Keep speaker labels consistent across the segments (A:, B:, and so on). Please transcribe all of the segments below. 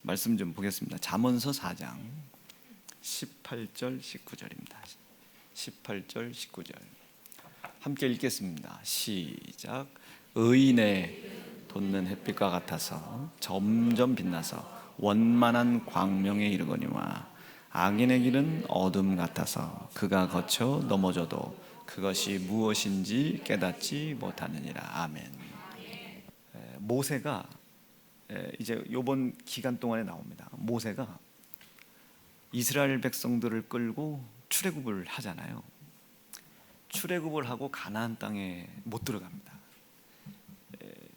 A: 말씀 좀 보겠습니다. 잠언서 4장 18절 19절입니다. 18절 19절 함께 읽겠습니다. 시작. 의인의 돋는 햇빛과 같아서 점점 빛나서 원만한 광명에 이르거니와 악인의 길은 어둠 같아서 그가 거쳐 넘어져도 그것이 무엇인지 깨닫지 못하느니라. 아멘. 모세가 이제 이번 기간 동안에 나옵니다. 모세가 이스라엘 백성들을 끌고 출애굽을 하잖아요. 출애굽을 하고 가나안 땅에 못 들어갑니다.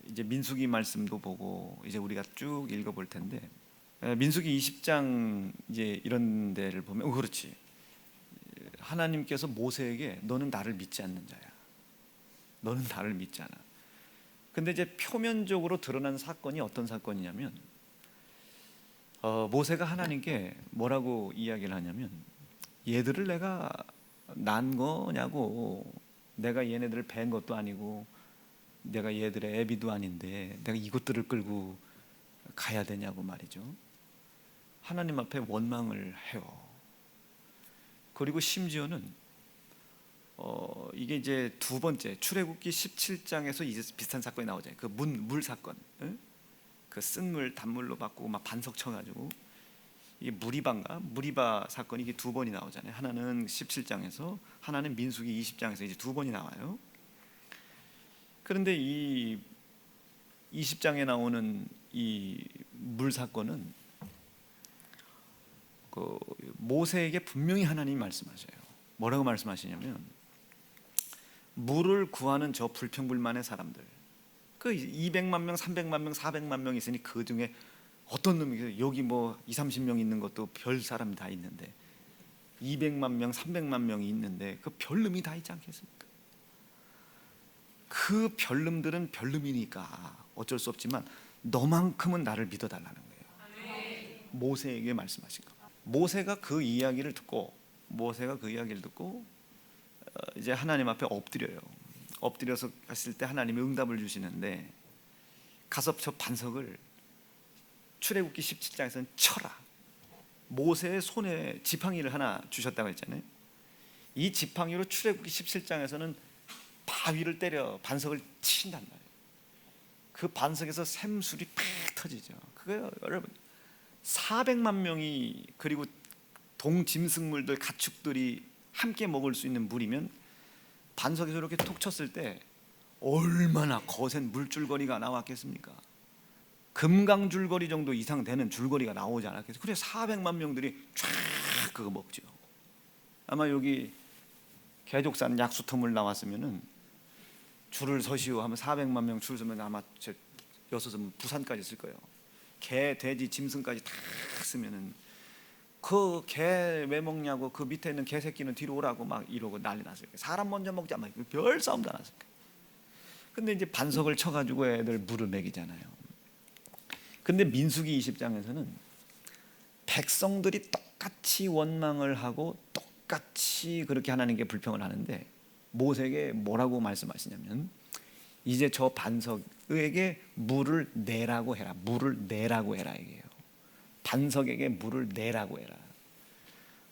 A: 이제 민수기 말씀도 보고 이제 우리가 쭉 읽어볼 텐데, 민수기 20장 이제 이런 데를 보면 그렇지. 하나님께서 모세에게 너는 나를 믿지 않는 자야. 너는 나를 믿지 않아. 근데 이제 표면적으로 드러난 사건이 어떤 사건이냐면, 모세가 하나님께 뭐라고 이야기를 하냐면, 얘들을 내가 난 거냐고, 내가 얘네들을 뵌 것도 아니고 내가 얘들의 애비도 아닌데 내가 이것들을 끌고 가야 되냐고 말이죠. 하나님 앞에 원망을 해요. 그리고 심지어는 이게 이제 두 번째 출애굽기 17장에서 이제 비슷한 사건이 나오잖아요. 그 물 사건, 그 쓴 물 단물로 바꾸고 막 반석 쳐가지고 이게 무리바 사건이 이게 두 번이 나오잖아요. 하나는 17장에서, 하나는 민수기 20장에서 이제 두 번이 나와요. 그런데 이 20장에 나오는 이 물 사건은 그 모세에게 분명히 하나님이 말씀하셔요. 뭐라고 말씀하시냐면, 물을 구하는 저 불평불만의 사람들, 그 200만 명, 300만 명, 400만 명 있으니 그 중에 어떤 놈이, 여기 뭐 20, 30명 있는 것도 별 사람이 다 있는데 200만 명, 300만 명이 있는데 그 별놈이 다 있지 않겠습니까? 그 별놈들은 별놈이니까 어쩔 수 없지만 너만큼은 나를 믿어달라는 거예요. 모세에게 말씀하신 거. 모세가 그 이야기를 듣고 이제 하나님 앞에 엎드려요. 엎드려서 갔을 때 하나님이 응답을 주시는데, 가서 저 반석을 출애굽기 17장에서는 쳐라. 모세의 손에 지팡이를 하나 주셨다고 했잖아요. 이 지팡이로 출애굽기 17장에서는 바위를 때려 반석을 친단 말이에요. 그 반석에서 샘술이 팍 터지죠. 그거요, 여러분. 400만 명이, 그리고 동짐승물들, 가축들이 함께 먹을 수 있는 물이면 반석에서 이렇게 톡 쳤을 때 얼마나 거센 물줄거리가 나왔겠습니까? 금강줄거리 정도 이상 되는 줄거리가 나오지 않았겠어요? 그래 400만 명들이 쫙 그거 먹죠. 아마 여기 개족산 약수터물 나왔으면은 줄을 서시오 하면 400만 명 줄 서면 아마 여섯은 부산까지 있을 거예요. 개, 돼지, 짐승까지 다 쓰면은 그 개 왜 먹냐고, 그 밑에 있는 개 새끼는 뒤로 오라고 막 이러고 난리 났어요. 사람 먼저 먹자 막 별 싸움도 안 났어요. 근데 이제 반석을 쳐가지고 애들 물을 먹이잖아요. 근데 민수기 20장에서는 백성들이 똑같이 원망을 하고 똑같이 그렇게 하나님께 불평을 하는데, 모세에게 뭐라고 말씀하시냐면, 이제 저 반석에게 물을 내라고 해라. 물을 내라고 해라 이게요. 반석에게 물을 내라고 해라.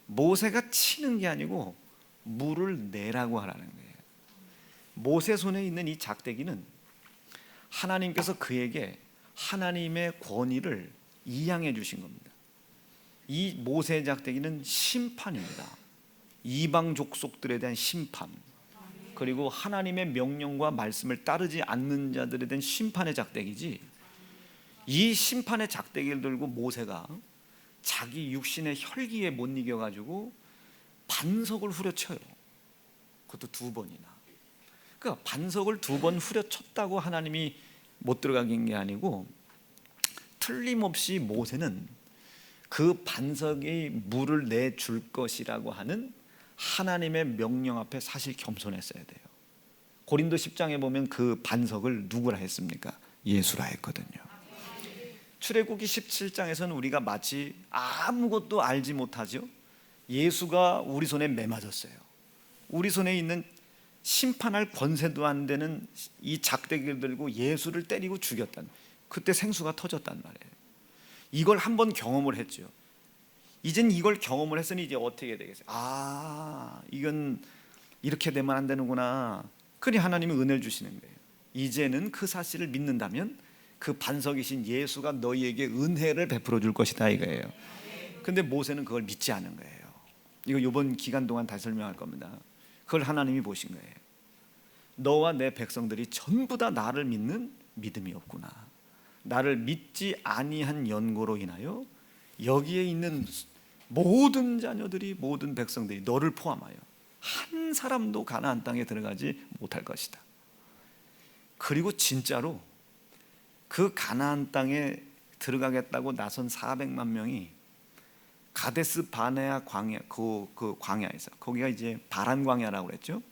A: 모세가 치는 게 아니고 물을 내라고 하라는 거예요. 모세 손에 있는 이 작대기는 하나님께서 그에게 하나님의 권위를 이양해 주신 겁니다. 이 모세 작대기는 심판입니다. 이방 족속들에 대한 심판, 그리고 하나님의 명령과 말씀을 따르지 않는 자들에 대한 심판의 작대기지, 이 심판의 작대기를 들고 모세가 자기 육신의 혈기에 못 이겨가지고 반석을 후려쳐요. 그것도 두 번이나. 그러니까 반석을 두 번 후려쳤다고 하나님이 못 들어가게 한 게 아니고, 틀림없이 모세는 그 반석이 물을 내줄 것이라고 하는 하나님의 명령 앞에 사실 겸손했어야 돼요. 고린도 10장에 보면 그 반석을 누구라 했습니까? 예수라 했거든요. 출애굽기 17장에서는 우리가 마치 아무것도 알지 못하죠. 예수가 우리 손에 매맞았어요. 우리 손에 있는 심판할 권세도 안 되는 이 작대기를 들고 예수를 때리고 죽였단, 그때 생수가 터졌단 말이에요. 이걸 한번 경험을 했죠. 이젠 이걸 경험을 했으니 이제 어떻게 되겠어요? 이건 이렇게 되면 안 되는구나. 그러니 하나님이 은혜를 주시는 거예요. 이제는 그 사실을 믿는다면 그 반석이신 예수가 너희에게 은혜를 베풀어 줄 것이다 이거예요. 근데 모세는 그걸 믿지 않은 거예요. 이거 이번 기간 동안 다시 설명할 겁니다. 그걸 하나님이 보신 거예요. 너와 내 백성들이 전부 다 나를 믿는 믿음이 없구나. 나를 믿지 아니한 연고로 인하여 여기에 있는 모든 자녀들이, 모든 백성들이 너를 포함하여 한 사람도 가나안 땅에 들어가지 못할 것이다. 그리고 진짜로 그 가나안 땅에 들어가겠다고 나선 400만 명이 가데스 바네아 광야, 그 광야에서, 거기가 이제 바란 광야라고 그랬죠.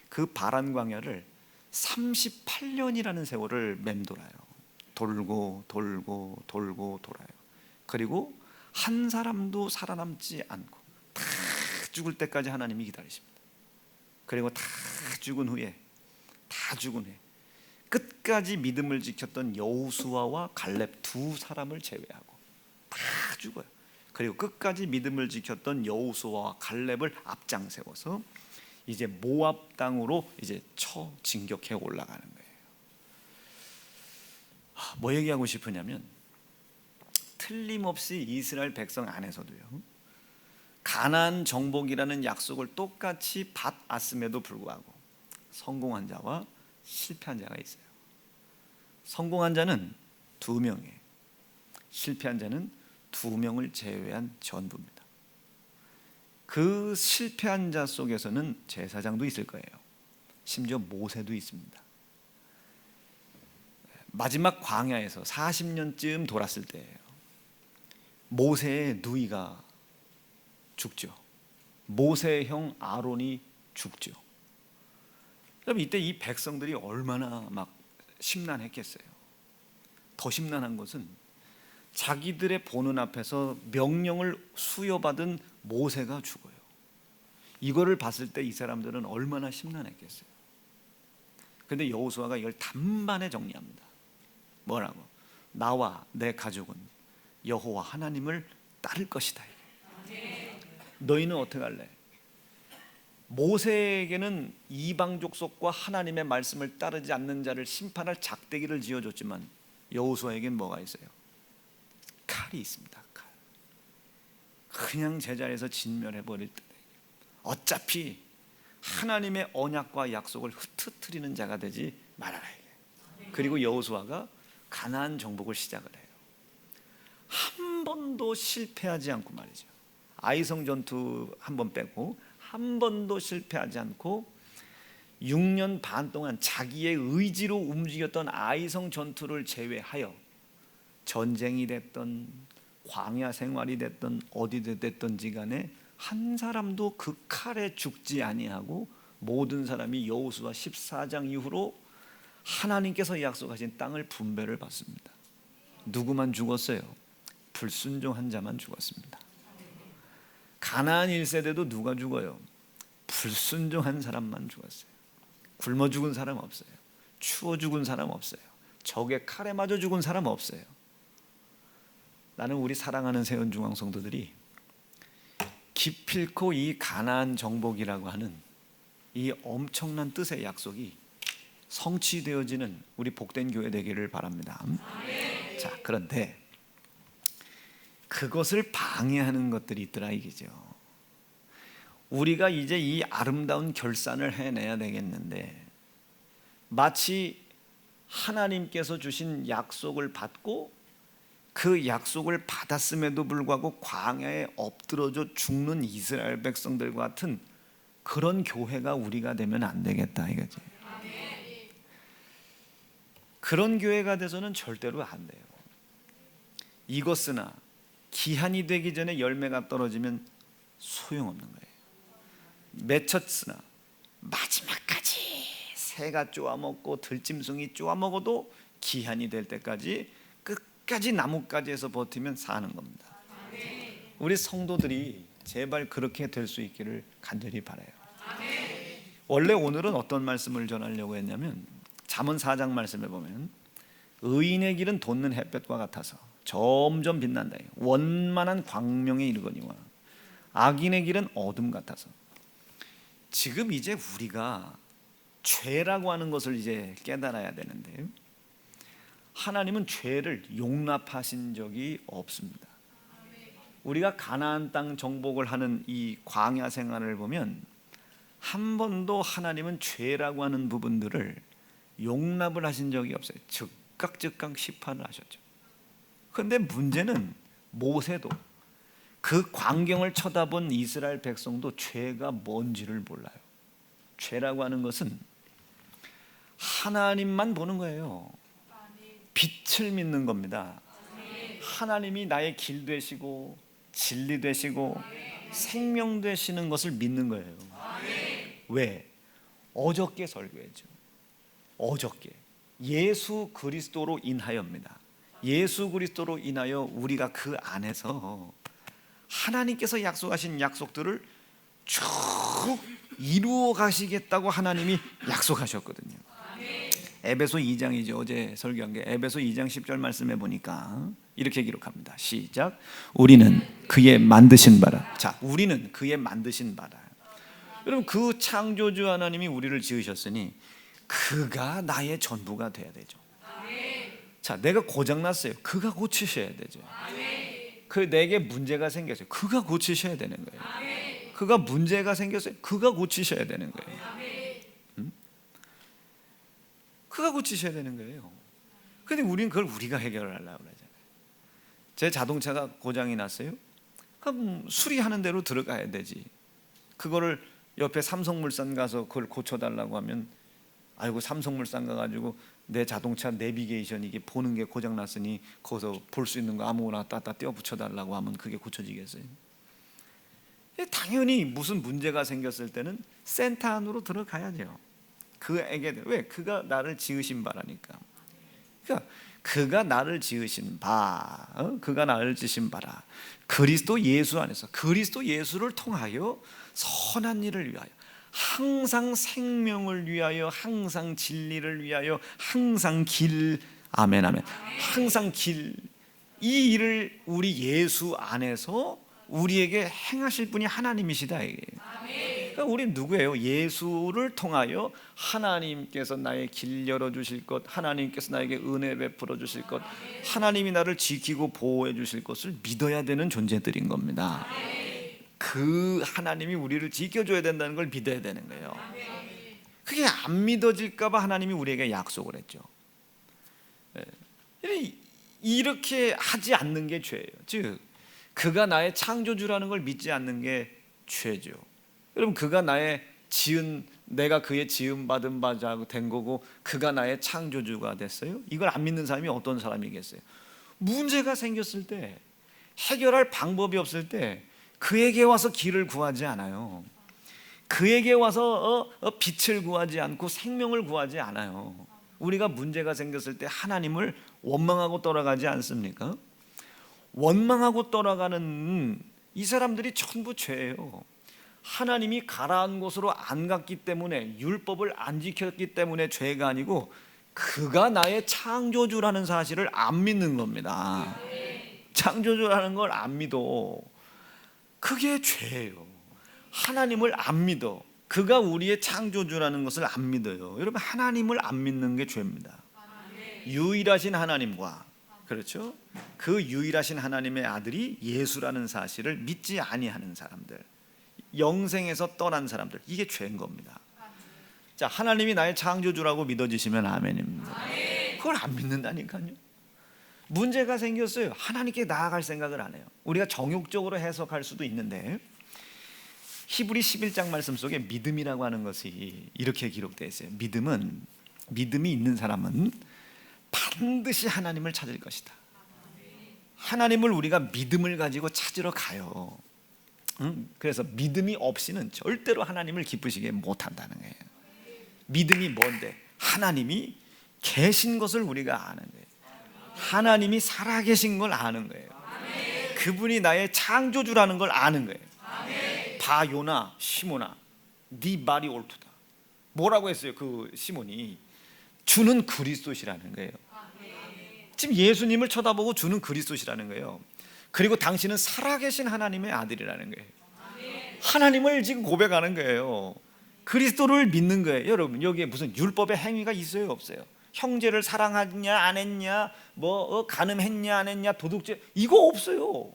A: 그 바란 광야를 38년이라는 세월을 맴돌아요. 돌고 돌고 돌고 돌아요. 그리고 한 사람도 살아남지 않고 다 죽을 때까지 하나님이 기다리십니다. 그리고 다 죽은 후에 끝까지 믿음을 지켰던 여호수아와 갈렙 두 사람을 제외하고 다 죽어요. 그리고 끝까지 믿음을 지켰던 여호수아와 갈렙을 앞장 세워서 이제 모압 땅으로 이제 진격해 올라가는 거예요. 뭐 얘기하고 싶으냐면, 틀림없이 이스라엘 백성 안에서도요, 가나안 정복이라는 약속을 똑같이 받았음에도 불구하고 성공한 자와 실패한 자가 있어요. 성공한 자는 2명이에요. 실패한 자는 2명을 제외한 전부입니다. 그 실패한 자 속에서는 제사장도 있을 거예요. 심지어 모세도 있습니다. 마지막 광야에서 40년쯤 돌았을 때예요. 모세의 누이가 죽죠. 모세의 형 아론이 죽죠. 그럼 이때 이 백성들이 얼마나 막 심란했겠어요. 더 심란한 것은 자기들의 보는 앞에서 명령을 수여받은 모세가 죽어요. 이거를 봤을 때 이 사람들은 얼마나 심란했겠어요. 그런데 여호수아가 이걸 단번에 정리합니다. 뭐라고? 나와 내 가족은 여호와 하나님을 따를 것이다. 너희는 어떻게 할래? 모세에게는 이방 족속과 하나님의 말씀을 따르지 않는 자를 심판할 작대기를 지어줬지만 여호수아에게는 뭐가 있어요? 칼이 있습니다. 칼. 그냥 제자리에서 진멸해버릴 때 어차피 하나님의 언약과 약속을 흩트리는 자가 되지 말아라. 그리고 여호수아가 가나안 정복을 시작을 해요. 한 번도 실패하지 않고 말이죠. 아이성 전투 한 번 빼고 한 번도 실패하지 않고 6년 반 동안 자기의 의지로 움직였던 아이성 전투를 제외하여 전쟁이 됐던 광야 생활이 됐던 어디 됐든지 간에 한 사람도 그 칼에 죽지 아니하고 모든 사람이 여호수아 14장 이후로 하나님께서 약속하신 땅을 분배를 받습니다. 누구만 죽었어요? 불순종한 자만 죽었습니다. 가나안 1세대도 누가 죽어요? 불순종한 사람만 죽었어요. 굶어 죽은 사람 없어요. 추워 죽은 사람 없어요. 적의 칼에 맞아 죽은 사람 없어요. 나는 우리 사랑하는 세운중앙 성도들이 기필코 이 가나안 정복이라고 하는 이 엄청난 뜻의 약속이 성취되어지는 우리 복된 교회 되기를 바랍니다. 자, 그런데 그것을 방해하는 것들이 있더라 이거죠. 우리가 이제 이 아름다운 결산을 해내야 되겠는데, 마치 하나님께서 주신 약속을 받고 그 약속을 받았음에도 불구하고 광야에 엎드러져 죽는 이스라엘 백성들과 같은 그런 교회가 우리가 되면 안 되겠다 이거지. 그런 교회가 돼서는 절대로 안 돼요. 이것으나 기한이 되기 전에 열매가 떨어지면 소용없는 거예요. 맺혔으나 마지막까지 새가 쪼아먹고 들짐승이 쪼아먹어도 기한이 될 때까지 끝까지 나뭇가지에서 버티면 사는 겁니다. 우리 성도들이 제발 그렇게 될 수 있기를 간절히 바라요. 원래 오늘은 어떤 말씀을 전하려고 했냐면 잠언 4장 말씀에 보면 의인의 길은 돋는 햇볕과 같아서 점점 빛난다. 원만한 광명에 이르거니와 악인의 길은 어둠 같아서. 지금 이제 우리가 죄라고 하는 것을 이제 깨달아야 되는데, 하나님은 죄를 용납하신 적이 없습니다. 우리가 가나안 땅 정복을 하는 이 광야 생활을 보면 한 번도 하나님은 죄라고 하는 부분들을 용납을 하신 적이 없어요. 즉각 심판을 하셨죠. 그런데 문제는 모세도, 그 광경을 쳐다본 이스라엘 백성도 죄가 뭔지를 몰라요. 죄라고 하는 것은 하나님만 보는 거예요. 빛을 믿는 겁니다. 하나님이 나의 길 되시고 진리 되시고 생명 되시는 것을 믿는 거예요. 왜? 어저께 설교했죠. 어저께 예수 그리스도로 인하여입니다. 예수 그리스도로 인하여 우리가 그 안에서 하나님께서 약속하신 약속들을 쭉 이루어 가시겠다고 하나님이 약속하셨거든요. 에베소 2장이죠. 어제 설교한 게 에베소 2장 10절 말씀해 보니까 이렇게 기록합니다. 시작. 우리는 그의 만드신 바라. 자, 우리는 그의 만드신 바라. 여러분, 그 창조주 하나님이 우리를 지으셨으니 그가 나의 전부가 돼야 되죠. 자, 내가 고장났어요. 그가 고치셔야 되죠. 그 내게 문제가 생겼어요. 그가 고치셔야 되는 거예요. 그가 문제가 생겼어요. 그가 고치셔야 되는 거예요. 그가 고치셔야 되는 거예요. 근데 우리는 그걸 우리가 해결하려고 그러잖아요. 제 자동차가 고장이 났어요. 그럼 수리하는 대로 들어가야 되지. 그거를 옆에 삼성물산 가서 그걸 고쳐달라고 하면, 아이고 삼성물산 가가지고 내 자동차 내비게이션 이게 보는 게 고장 났으니 거기서 볼 수 있는 거 아무거나 따다 떼어 붙여달라고 하면 그게 고쳐지겠어요? 당연히 무슨 문제가 생겼을 때는 센터 안으로 들어가야 돼요. 그에게. 왜? 그가 나를 지으신 바라니까. 그러니까 그가 나를 지으신 바, 그가 나를 지으신 바라. 그리스도 예수 안에서, 그리스도 예수를 통하여 선한 일을 위하여, 항상 생명을 위하여, 항상 진리를 위하여, 항상 길, 아멘 아멘, 항상 길, 이 일을 우리 예수 안에서 우리에게 행하실 분이 하나님이시다 이게요. 그러니까 우리는 누구예요? 예수를 통하여 하나님께서 나의 길 열어주실 것, 하나님께서 나에게 은혜 베풀어 주실 것, 하나님이 나를 지키고 보호해 주실 것을 믿어야 되는 존재들인 겁니다. 그 하나님이 우리를 지켜줘야 된다는 걸 믿어야 되는 거예요. 그게 안 믿어질까 봐 하나님이 우리에게 약속을 했죠. 이렇게 하지 않는 게 죄예요. 즉 그가 나의 창조주라는 걸 믿지 않는 게 죄죠. 여러분, 그가 나의 지은, 내가 그의 지음 받은 바가 된 거고 그가 나의 창조주가 됐어요? 이걸 안 믿는 사람이 어떤 사람이겠어요? 문제가 생겼을 때, 해결할 방법이 없을 때 그에게 와서 길을 구하지 않아요. 그에게 와서 빛을 구하지 않고 생명을 구하지 않아요. 우리가 문제가 생겼을 때 하나님을 원망하고 떠나가지 않습니까? 원망하고 떠나가는 이 사람들이 전부 죄예요. 하나님이 가라앉은 곳으로 안 갔기 때문에, 율법을 안 지켰기 때문에 죄가 아니고 그가 나의 창조주라는 사실을 안 믿는 겁니다. 창조주라는 걸 안 믿어. 그게 죄예요. 하나님을 안 믿어. 그가 우리의 창조주라는 것을 안 믿어요. 여러분, 하나님을 안 믿는 게 죄입니다. 유일하신 하나님과, 그렇죠? 그 유일하신 하나님의 아들이 예수라는 사실을 믿지 아니하는 사람들, 영생에서 떠난 사람들, 이게 죄인 겁니다. 자, 하나님이 나의 창조주라고 믿어지시면 아멘입니다. 그걸 안 믿는다니까요. 문제가 생겼어요. 하나님께 나아갈 생각을 안 해요. 우리가 정욕적으로 해석할 수도 있는데, 히브리 11장 말씀 속에 믿음이라고 하는 것이 이렇게 기록되어 있어요. 믿음이 있는 사람은 반드시 하나님을 찾을 것이다. 하나님을 우리가 믿음을 가지고 찾으러 가요. 그래서 믿음이 없이는 절대로 하나님을 기쁘시게 못한다는 거예요. 믿음이 뭔데? 하나님이 계신 것을 우리가 아는 거예요. 하나님이 살아계신 걸 아는 거예요. 그분이 나의 창조주라는 걸 아는 거예요. 바요나 시몬아, 네 말이 옳도다. 뭐라고 했어요? 그 시몬이 주는 그리스도시라는 거예요. 지금 예수님을 쳐다보고 주는 그리스도시라는 거예요. 그리고 당신은 살아계신 하나님의 아들이라는 거예요. 하나님을 지금 고백하는 거예요. 그리스도를 믿는 거예요. 여러분, 여기에 무슨 율법의 행위가 있어요, 없어요? 형제를 사랑하냐 안 했냐, 간음했냐 안 했냐, 도둑질, 이거 없어요.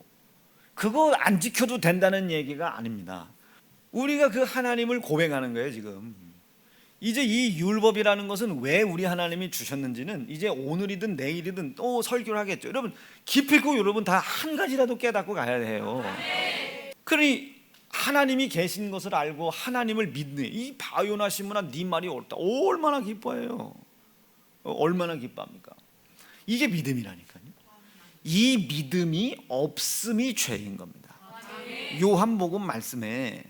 A: 그거 안 지켜도 된다는 얘기가 아닙니다. 우리가 그 하나님을 고백하는 거예요. 지금 이제 이 율법이라는 것은 왜 우리 하나님이 주셨는지는 이제 오늘이든 내일이든 또 설교를 하겠죠. 여러분, 기필코 여러분 다 한 가지라도 깨닫고 가야 돼요. 그러니 하나님이 계신 것을 알고 하나님을 믿는 이 바요나 시므나 네 말이 옳다, 얼마나 기뻐해요. 얼마나 기뻐합니까? 이게 믿음이라니까요. 이 믿음이 없음이 죄인 겁니다. 요한복음 말씀에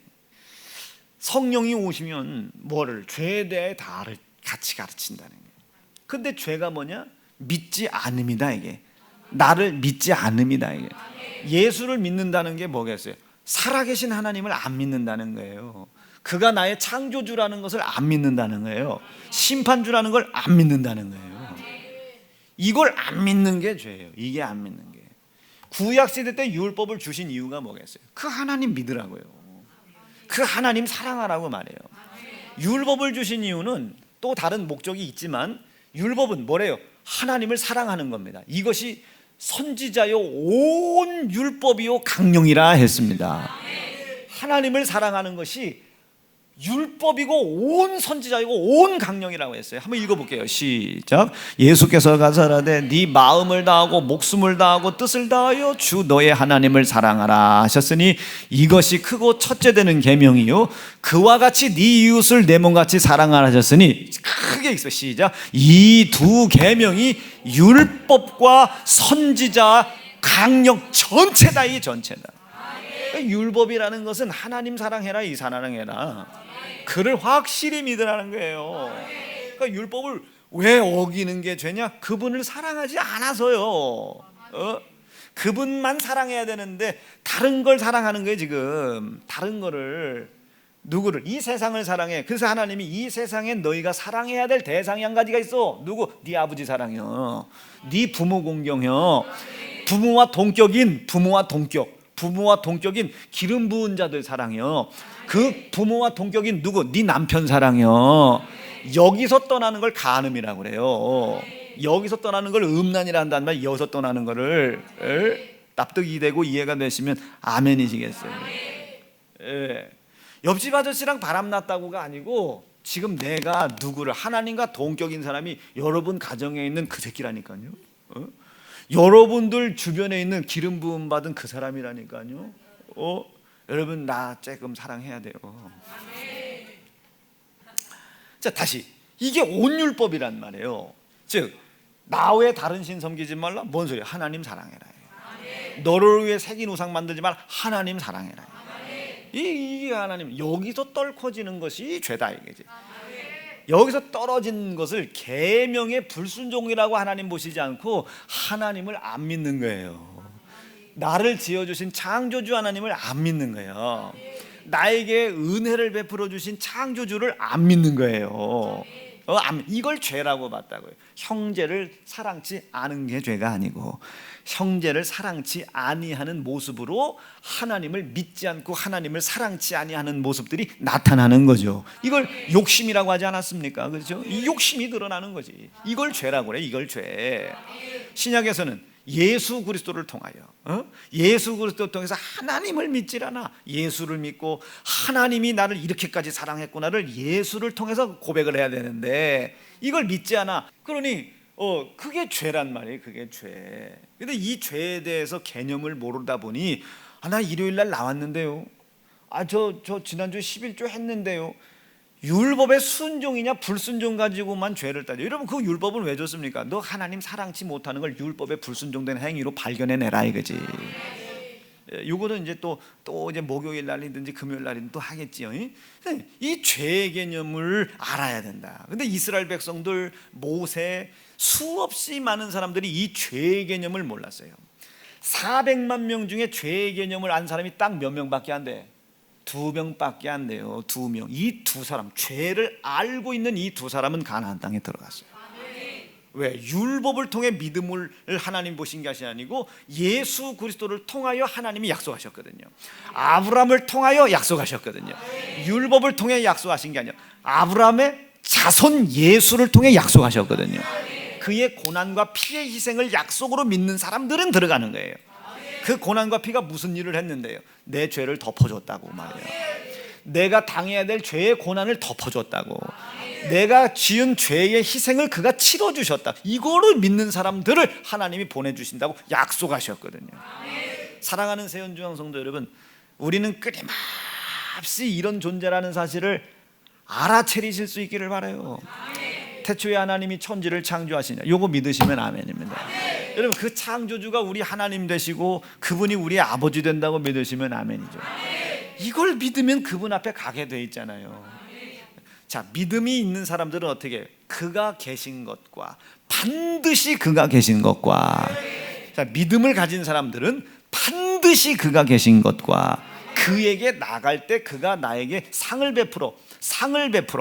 A: 성령이 오시면 뭐를, 죄에 대해 다를 같이 가르친다는 거예요. 근데 죄가 뭐냐? 믿지 않음이다. 이게 나를 믿지 않음이다. 이게 예수를 믿는다는 게 뭐겠어요? 살아계신 하나님을 안 믿는다는 거예요. 그가 나의 창조주라는 것을 안 믿는다는 거예요. 심판주라는 걸 안 믿는다는 거예요. 이걸 안 믿는 게 죄예요. 이게 안 믿는 게. 구약시대 때 율법을 주신 이유가 뭐겠어요? 그 하나님 믿으라고요. 그 하나님 사랑하라고 말해요. 율법을 주신 이유는 또 다른 목적이 있지만 율법은 뭐래요? 하나님을 사랑하는 겁니다. 이것이 선지자요 온 율법이요 강령이라 했습니다. 하나님을 사랑하는 것이 율법이고 온 선지자이고 온 강령이라고 했어요. 한번 읽어볼게요. 시작. 예수께서 가사라되 네 마음을 다하고 목숨을 다하고 뜻을 다하여 주 너의 하나님을 사랑하라 하셨으니 이것이 크고 첫째 되는 계명이요 그와 같이 네 이웃을 내 몸같이 사랑하라 하셨으니, 크게 읽어. 시작. 이 두 계명이 율법과 선지자 강령 전체다. 이 전체다. 율법이라는 것은 하나님 사랑해라, 이 사랑해라, 그를 확실히 믿으라는 거예요. 그러니까 율법을 왜 어기는 게 죄냐? 그분을 사랑하지 않아서요. 그분만 사랑해야 되는데 다른 걸 사랑하는 거예요. 지금 다른 거를, 누구를? 이 세상을 사랑해. 그래서 하나님이 이 세상에 너희가 사랑해야 될 대상이 한 가지가 있어. 누구? 네 아버지 사랑이요, 네 부모 공경이요, 부모와 동격인 기름 부은 자들 사랑이요, 그 부모와 동격인 누구? 네 남편 사랑이요. 여기서 떠나는 걸 간음이라고 그래요. 여기서 떠나는 걸 음란이라 한다는 말. 여기서 떠나는 거를 납득이 되고 이해가 되시면 아멘이시겠어요. 옆집 아저씨랑 바람났다고가 아니고 지금 내가 누구를, 하나님과 동격인 사람이 여러분 가정에 있는 그 새끼라니까요. 여러분들 주변에 있는 기름 부음 받은 그 사람이라니까요. 여러분 나 조금 사랑해야 돼요. 자, 다시 이게 온율법이란 말이에요. 즉 나 외에 다른 신 섬기지 말라. 뭔 소리야? 하나님 사랑해라. 너를 위해 새긴 우상 만들지 말라. 하나님 사랑해라. 이게 하나님. 여기서 떨커지는 것이 죄다 이거지. 여기서 떨어진 것을 계명의 불순종이라고 하나님 보시지 않고 하나님을 안 믿는 거예요. 나를 지어주신 창조주 하나님을 안 믿는 거예요. 나에게 은혜를 베풀어 주신 창조주를 안 믿는 거예요. 이걸 죄라고 봤다고요. 형제를 사랑치 않은 게 죄가 아니고 형제를 사랑치 아니하는 모습으로 하나님을 믿지 않고 하나님을 사랑치 아니하는 모습들이 나타나는 거죠. 이걸 욕심이라고 하지 않았습니까? 그렇죠? 이 욕심이 드러나는 거지. 이걸 죄라고 그래. 이걸 죄. 신약에서는 예수 그리스도를 통하여, 예수 그리스도를 통해서 하나님을 믿질 않아. 예수를 믿고 하나님이 나를 이렇게까지 사랑했구나를 예수를 통해서 고백을 해야 되는데 이걸 믿지 않아. 그러니 그게 죄란 말이에요. 그게 죄. 근데 이 죄에 대해서 개념을 모르다 보니 나 일요일 날 나왔는데요. 저 지난주에 11조 했는데요. 율법의 순종이냐 불순종 가지고만 죄를 따져. 여러분 그 율법은 왜 줬습니까? 너 하나님 사랑치 못하는 걸 율법에 불순종된 행위로 발견해내라 이거지. 요거는 이제 또 이제 목요일 날이든지 금요일 날이든 또 하겠지요. 이 죄의 개념을 알아야 된다. 근데 이스라엘 백성들, 모세, 수없이 많은 사람들이 이 죄의 개념을 몰랐어요. 400만 명 중에 죄의 개념을 안 사람이 딱 몇 명밖에 안 돼? 2명밖에 안 돼요. 2명. 이 두 사람, 죄를 알고 있는 이 두 사람은 가나안 땅에 들어갔어요. 왜? 율법을 통해 믿음을 하나님 보신 것이 아니고 예수 그리스도를 통하여 하나님이 약속하셨거든요. 아브라함을 통하여 약속하셨거든요. 율법을 통해 약속하신 게 아니라 아브라함의 자손 예수를 통해 약속하셨거든요. 그의 고난과 피의 희생을 약속으로 믿는 사람들은 들어가는 거예요. 그 고난과 피가 무슨 일을 했는데요? 내 죄를 덮어줬다고 말해요. 내가 당해야 될 죄의 고난을 덮어줬다고. 내가 지은 죄의 희생을 그가 치러주셨다. 이거를 믿는 사람들을 하나님이 보내주신다고 약속하셨거든요. 사랑하는 세연중앙 성도 여러분, 우리는 끊임없이 이런 존재라는 사실을 알아차리실 수 있기를 바라요. 태초에 하나님이 천지를 창조하시냐, 요거 믿으시면 아멘입니다. 여러분, 그 창조주가 우리 하나님 되시고 그분이 우리의 아버지 된다고 믿으시면 아멘이죠. 이걸 믿으면 그분 앞에 가게 돼 있잖아요. 자, 믿음이 있는 사람들은 어떻게 해요? 그가 계신 것과 반드시 그가 계신 것과, 자, 믿음을 가진 사람들은 반드시 그가 계신 것과 그에게 나갈 때 그가 나에게 상을 베풀어.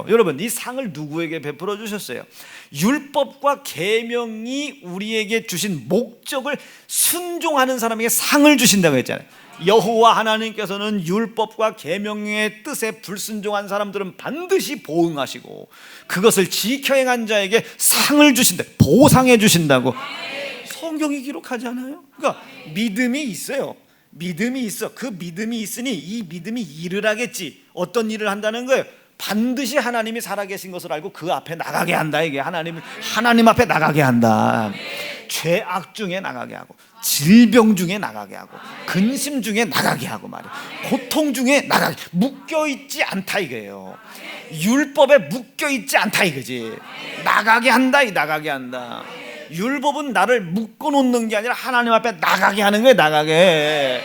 A: 여러분, 이 상을 누구에게 베풀어 주셨어요? 율법과 계명이 우리에게 주신 목적을 순종하는 사람에게 상을 주신다고 했잖아요. 여호와 하나님께서는 율법과 계명의 뜻에 불순종한 사람들은 반드시 보응하시고 그것을 지켜 행한 자에게 상을 주신다, 보상해 주신다고 성경이 기록하지 않아요? 그러니까 믿음이 있어요. 믿음이 있어. 그 믿음이 있으니 이 믿음이 일을 하겠지. 어떤 일을 한다는 거예요? 반드시 하나님이 살아계신 것을 알고 그 앞에 나가게 한다. 이게 하나님 앞에 나가게 한다. 죄악 중에 나가게 하고, 질병 중에 나가게 하고, 근심 중에 나가게 하고 말이야. 고통 중에 나가게, 묶여있지 않다 이거예요. 율법에 묶여있지 않다 이거지. 나가게 한다. 나가게 한다. 율법은 나를 묶어놓는 게 아니라 하나님 앞에 나가게 하는 거예요. 나가게.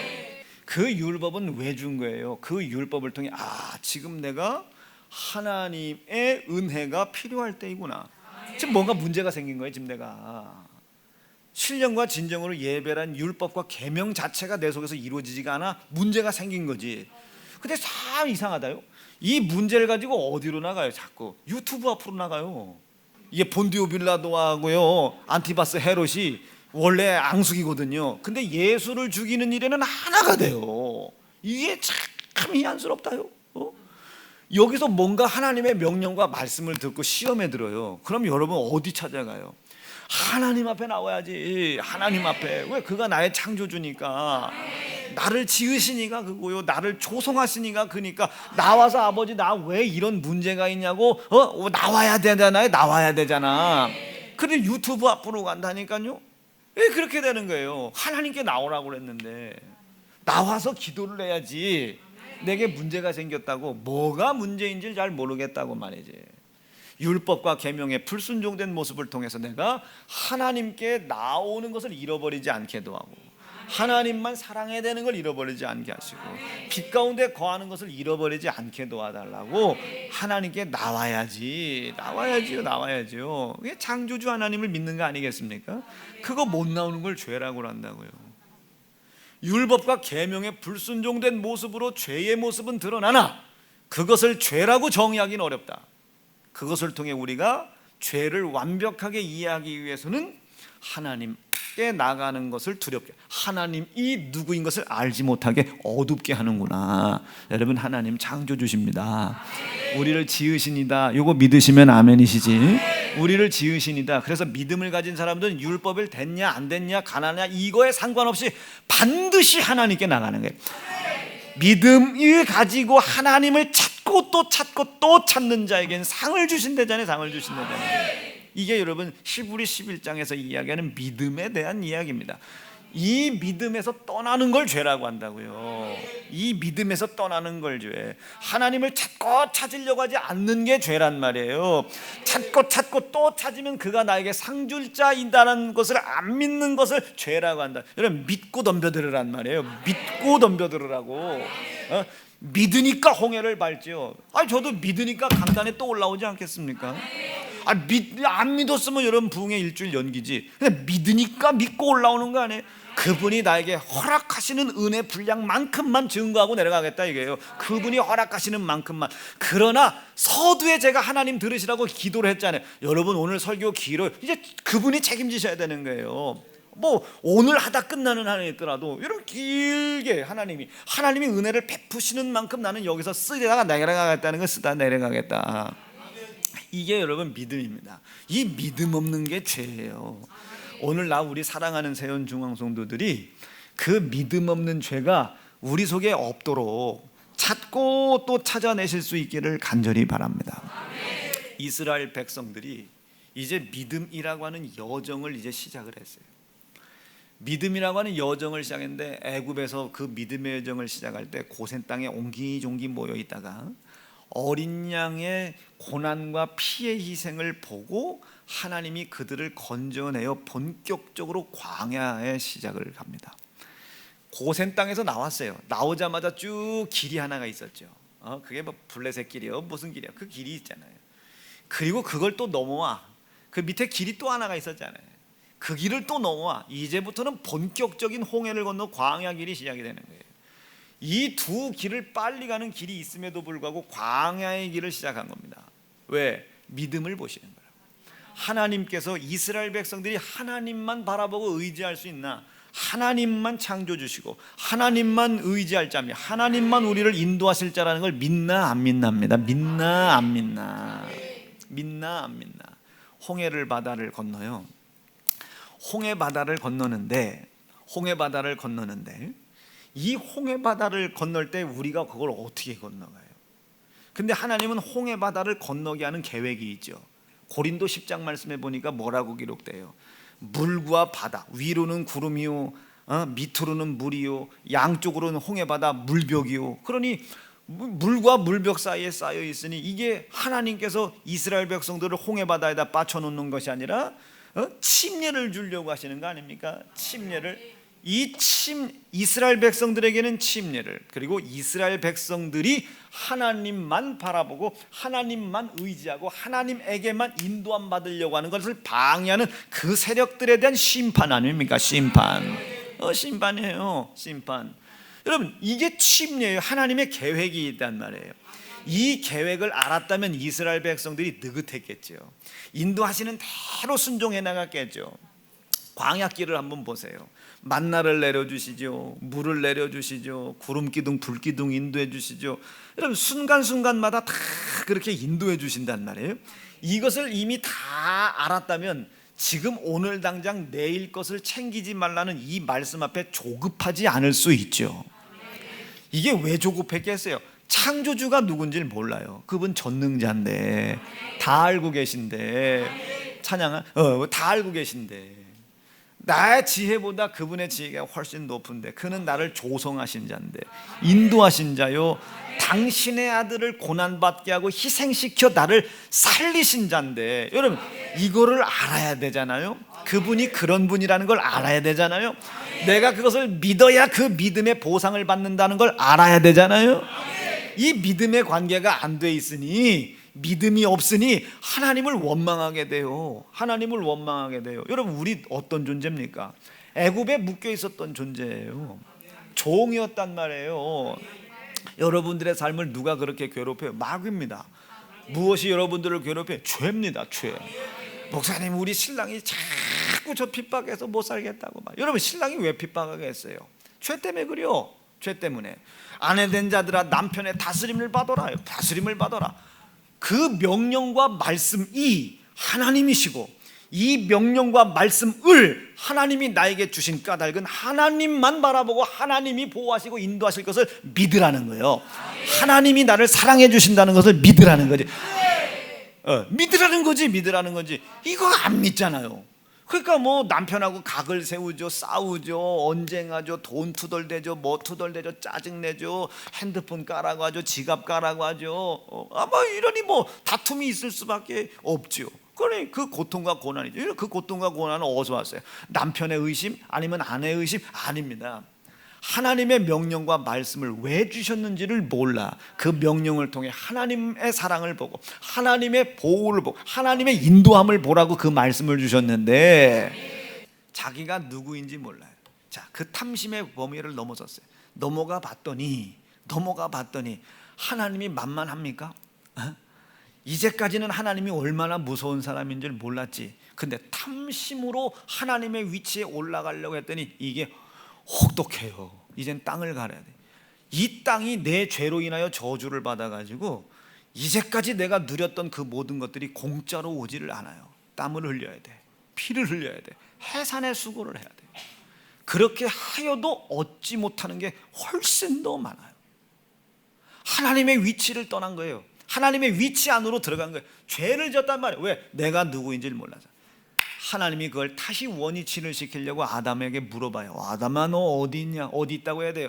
A: 그 율법은 왜 준 거예요? 그 율법을 통해 지금 내가 하나님의 은혜가 필요할 때이구나. 지금 뭔가 문제가 생긴 거예요. 지금 내가 신령과 진정으로 예배란 율법과 계명 자체가 내 속에서 이루어지지가 않아 문제가 생긴 거지. 근데 참 이상하다요. 이 문제를 가지고 어디로 나가요? 자꾸 유튜브 앞으로 나가요. 이게 본디오 빌라도하고요, 안티바스 헤롯이 원래 앙숙이거든요. 근데 예수를 죽이는 일에는 하나가 돼요. 이게 참 희한스럽다요. 여기서 뭔가 하나님의 명령과 말씀을 듣고 시험에 들어요. 그럼 여러분 어디 찾아가요? 하나님 앞에 나와야지. 하나님 앞에. 왜? 그가 나의 창조주니까, 나를 지으시니까 그거요, 나를 조성하시니까 그니까. 나와서 아버지 나 왜 이런 문제가 있냐고 나와야 되잖아요. 나와야 되잖아. 근데 유튜브 앞으로 간다니까요. 왜 그렇게 되는 거예요? 하나님께 나오라고 그랬는데 나와서 기도를 해야지. 내게 문제가 생겼다고, 뭐가 문제인지 잘 모르겠다고 말이지. 율법과 계명에 불순종된 모습을 통해서 내가 하나님께 나오는 것을 잃어버리지 않게도 하고, 하나님만 사랑해야 되는 걸 잃어버리지 않게 하시고, 빛 가운데 거하는 것을 잃어버리지 않게도 하달라고 하나님께 나와야지요. 그게 창조주 하나님을 믿는 거 아니겠습니까? 그거 못 나오는 걸 죄라고 한다고요. 율법과 계명에 불순종된 모습으로 죄의 모습은 드러나나 그것을 죄라고 정의하기는 어렵다. 그것을 통해 우리가 죄를 완벽하게 이해하기 위해서는 하나님께 나가는 것을 두렵게, 하나님이 누구인 것을 알지 못하게 어둡게 하는구나. 여러분, 하나님 창조주십니다. 우리를 지으시니다. 요거 믿으시면 아멘이시지. 우리를 지으시니다. 그래서 믿음을 가진 사람들은 율법을 됐냐 안 됐냐 가난하냐 이거에 상관없이 반드시 하나님께 나가는 거예요. 믿음을 가지고 하나님을 찾고 또 찾고 또 찾는 자에겐 상을 주신다잖아요. 상을 주신다잖아요. 이게 여러분 히브리 11장에서 이야기하는 믿음에 대한 이야기입니다. 이 믿음에서 떠나는 걸 죄라고 한다고요. 이 믿음에서 떠나는 걸 죄. 하나님을 찾고 찾으려고 하지 않는 게 죄란 말이에요. 찾고 또 찾으면 그가 나에게 상 줄 자이다라는 것을 안 믿는 것을 죄라고 한다. 여러분, 믿고 덤벼들으란 말이에요. 믿고 덤벼들으라고. 믿으니까 홍해를 밟지요. 저도 믿으니까 강단에 또 올라오지 않겠습니까? 안 믿었으면 여러분 부흥의 일주일 연기지. 그냥 믿으니까 믿고 올라오는 거 아니에요? 그분이 나에게 허락하시는 은혜 분량만큼만 증거하고 내려가겠다 이게요. 그분이 허락하시는 만큼만. 그러나 서두에 제가 하나님 들으시라고 기도를 했잖아요. 여러분 오늘 설교 길어요. 이제 그분이 책임지셔야 되는 거예요. 뭐 오늘 하다 끝나는 한이 있더라도 이런 길게 하나님이 은혜를 베푸시는 만큼 나는 여기서 쓰다가 내려가겠다는 걸 쓰다 내려가겠다. 이게 여러분 믿음입니다. 이 믿음 없는 게 죄예요. 오늘 우리 사랑하는 세연중앙성도들이 그 믿음 없는 죄가 우리 속에 없도록 찾고 또 찾아내실 수 있기를 간절히 바랍니다. 이스라엘 백성들이 이제 믿음이라고 하는 여정을 이제 시작을 했어요. 믿음이라고 하는 여정을 시작했는데 애굽에서 그 믿음의 여정을 시작할 때 고센 땅에 옹기종기 모여 있다가 어린 양의 고난과 피의 희생을 보고 하나님이 그들을 건져내어 본격적으로 광야의 시작을 갑니다. 고센 땅에서 나왔어요. 나오자마자 쭉 길이 하나가 있었죠. 그게 뭐 블레셋 길이요 무슨 길이야? 그 길이 있잖아요. 그리고 그걸 또 넘어와 그 밑에 길이 또 하나가 있었잖아요. 그 길을 또 넘어와 이제부터는 본격적인 홍해를 건너 광야 길이 시작이 되는 거예요. 이 두 길을 빨리 가는 길이 있음에도 불구하고 광야의 길을 시작한 겁니다. 왜? 믿음을 보시는 거예요. 하나님께서 이스라엘 백성들이 하나님만 바라보고 의지할 수 있나? 하나님만 창조주시고 하나님만 의지할 자며 하나님만 우리를 인도하실 자라는 걸 믿나 안 믿나입니다. 믿나 안 믿나. 믿나 안 믿나. 홍해를 바다를 건너요. 홍해 바다를 건너는데 이 홍해 바다를 건널 때 우리가 그걸 어떻게 건너가요? 근데 하나님은 홍해 바다를 건너게 하는 계획이 있죠. 고린도 10장 말씀에 보니까 뭐라고 기록돼요? 물과 바다, 위로는 구름이요 밑으로는 물이요 양쪽으로는 홍해 바다 물벽이요. 그러니 물과 물벽 사이에 쌓여 있으니 이게 하나님께서 이스라엘 백성들을 홍해 바다에다 빠쳐놓는 것이 아니라 침례를 주려고 하시는 거 아닙니까? 침례를. 이스라엘 백성들에게는 침례를, 그리고 이스라엘 백성들이 하나님만 바라보고 하나님만 의지하고 하나님에게만 인도함 받으려고 하는 것을 방해하는 그 세력들에 대한 심판 아닙니까? 심판이에요. 심판. 여러분 이게 침례예요. 하나님의 계획이 있단 말이에요. 이 계획을 알았다면 이스라엘 백성들이 느긋했겠죠. 인도하시는 대로 순종해 나갔겠죠. 광야길을 한번 보세요. 만나를 내려주시죠. 물을 내려주시죠. 구름기둥 불기둥 인도해 주시죠. 여러분 순간순간마다 다 그렇게 인도해 주신단 말이에요. 이것을 이미 다 알았다면 지금 오늘 당장 내일 것을 챙기지 말라는 이 말씀 앞에 조급하지 않을 수 있죠. 이게 왜 조급했겠어요? 창조주가 누군지를 몰라요. 그분 전능자인데 다 알고 계신데 다 알고 계신데 나의 지혜보다 그분의 지혜가 훨씬 높은데 그는 나를 조성하신 자인데 인도하신 자요 당신의 아들을 고난받게 하고 희생시켜 나를 살리신 자인데 여러분 이거를 알아야 되잖아요. 그분이 그런 분이라는 걸 알아야 되잖아요. 내가 그것을 믿어야 그 믿음의 보상을 받는다는 걸 알아야 되잖아요. 이 믿음의 관계가 안 돼 있으니 믿음이 없으니 하나님을 원망하게 돼요. 여러분 우리 어떤 존재입니까? 애굽에 묶여 있었던 존재예요. 종이었단 말이에요. 여러분들의 삶을 누가 그렇게 괴롭혀요? 마귀입니다. 무엇이 여러분들을 괴롭혀요? 죄입니다. 죄. 목사님 우리 신랑이 자꾸 저 핍박해서 못 살겠다고 막. 여러분 신랑이 왜 핍박하겠어요? 죄 때문에 그래요. 죄 때문에. 아내된 자들아 남편의 다스림을 받아라. 그 명령과 말씀이 하나님이시고 이 명령과 말씀을 하나님이 나에게 주신 까닭은 하나님만 바라보고 하나님이 보호하시고 인도하실 것을 믿으라는 거예요. 하나님이 나를 사랑해 주신다는 것을 믿으라는 거지. 믿으라는 거지. 이거 안 믿잖아요. 그러니까 뭐 남편하고 각을 세우죠, 싸우죠, 언쟁하죠, 돈 투덜대죠, 뭐 투덜대죠, 짜증내죠, 핸드폰 까라고 하죠, 지갑 까라고 하죠. 뭐 이러니 뭐 다툼이 있을 수밖에 없죠. 그러니 그 고통과 고난이죠. 그 고통과 고난은 어디서 왔어요? 남편의 의심 아니면 아내의 의심? 아닙니다. 하나님의 명령과 말씀을 왜 주셨는지를 몰라 그 명령을 통해 하나님의 사랑을 보고 하나님의 보호를 보고 하나님의 인도함을 보라고 그 말씀을 주셨는데 자기가 누구인지 몰라요. 자, 그 탐심의 범위를 넘어섰어요. 넘어가 봤더니 하나님이 만만합니까? 이제까지는 하나님이 얼마나 무서운 사람인 줄 몰랐지. 근데 탐심으로 하나님의 위치에 올라가려고 했더니 이게 혹독해요. 이젠 땅을 갈아야 돼. 이 땅이 내 죄로 인하여 저주를 받아가지고 이제까지 내가 누렸던 그 모든 것들이 공짜로 오지를 않아요. 땀을 흘려야 돼. 피를 흘려야 돼. 해산의 수고를 해야 돼. 그렇게 하여도 얻지 못하는 게 훨씬 더 많아요. 하나님의 위치를 떠난 거예요. 하나님의 위치 안으로 들어간 거예요. 죄를 졌단 말이에요. 왜? 내가 누구인지를 몰라서. 하나님이 그걸 다시 원위치를 시키려고 아담에게 물어봐요. 아담아, 너 어디 있냐? 어디 있다고 해야 돼요?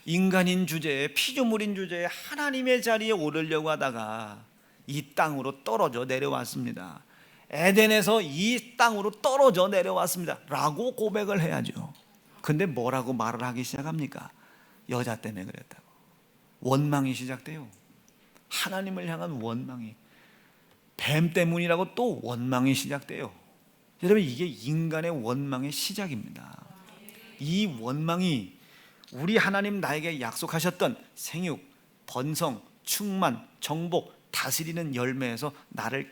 A: 인간인 주제에, 피조물인 주제에 하나님의 자리에 오르려고 하다가 이 땅으로 떨어져 내려왔습니다. 에덴에서 이 땅으로 떨어져 내려왔습니다 라고 고백을 해야죠. 근데 뭐라고 말을 하기 시작합니까? 여자 때문에 그랬다고. 원망이 시작돼요. 하나님을 향한 원망이. 뱀 때문이라고 또 원망이 시작돼요. 여러분, 이게 인간의 원망의 시작입니다. 이 원망이 우리 하나님 나에게 약속하셨던 생육, 번성, 충만, 정복, 다스리는 열매에서 나를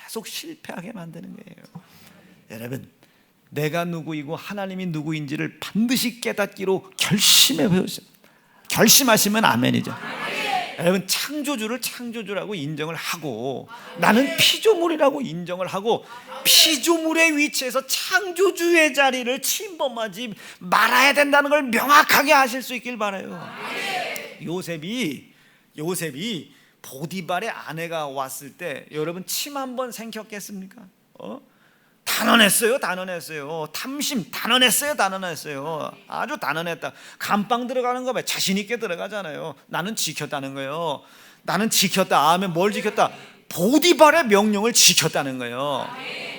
A: 계속 실패하게 만드는 거예요. 여러분, 내가 누구이고 하나님이 누구인지를 반드시 깨닫기로 결심해 보세요. 결심하시면 아멘이죠. 여러분, 창조주를 창조주라고 인정을 하고 나는 피조물이라고 인정을 하고 피조물의 위치에서 창조주의 자리를 침범하지 말아야 된다는 걸 명확하게 하실 수 있길 바라요. 요셉이 보디발의 아내가 왔을 때 여러분 침 한번 생겼겠습니까? 단언했어요. 탐심 단언했어요. 아주 단언했다. 감방 들어가는 거 봐. 자신 있게 들어가잖아요. 나는 지켰다는 거예요. 나는 지켰다. 아멘. 뭘 지켰다? 보디발의 명령을 지켰다는 거예요.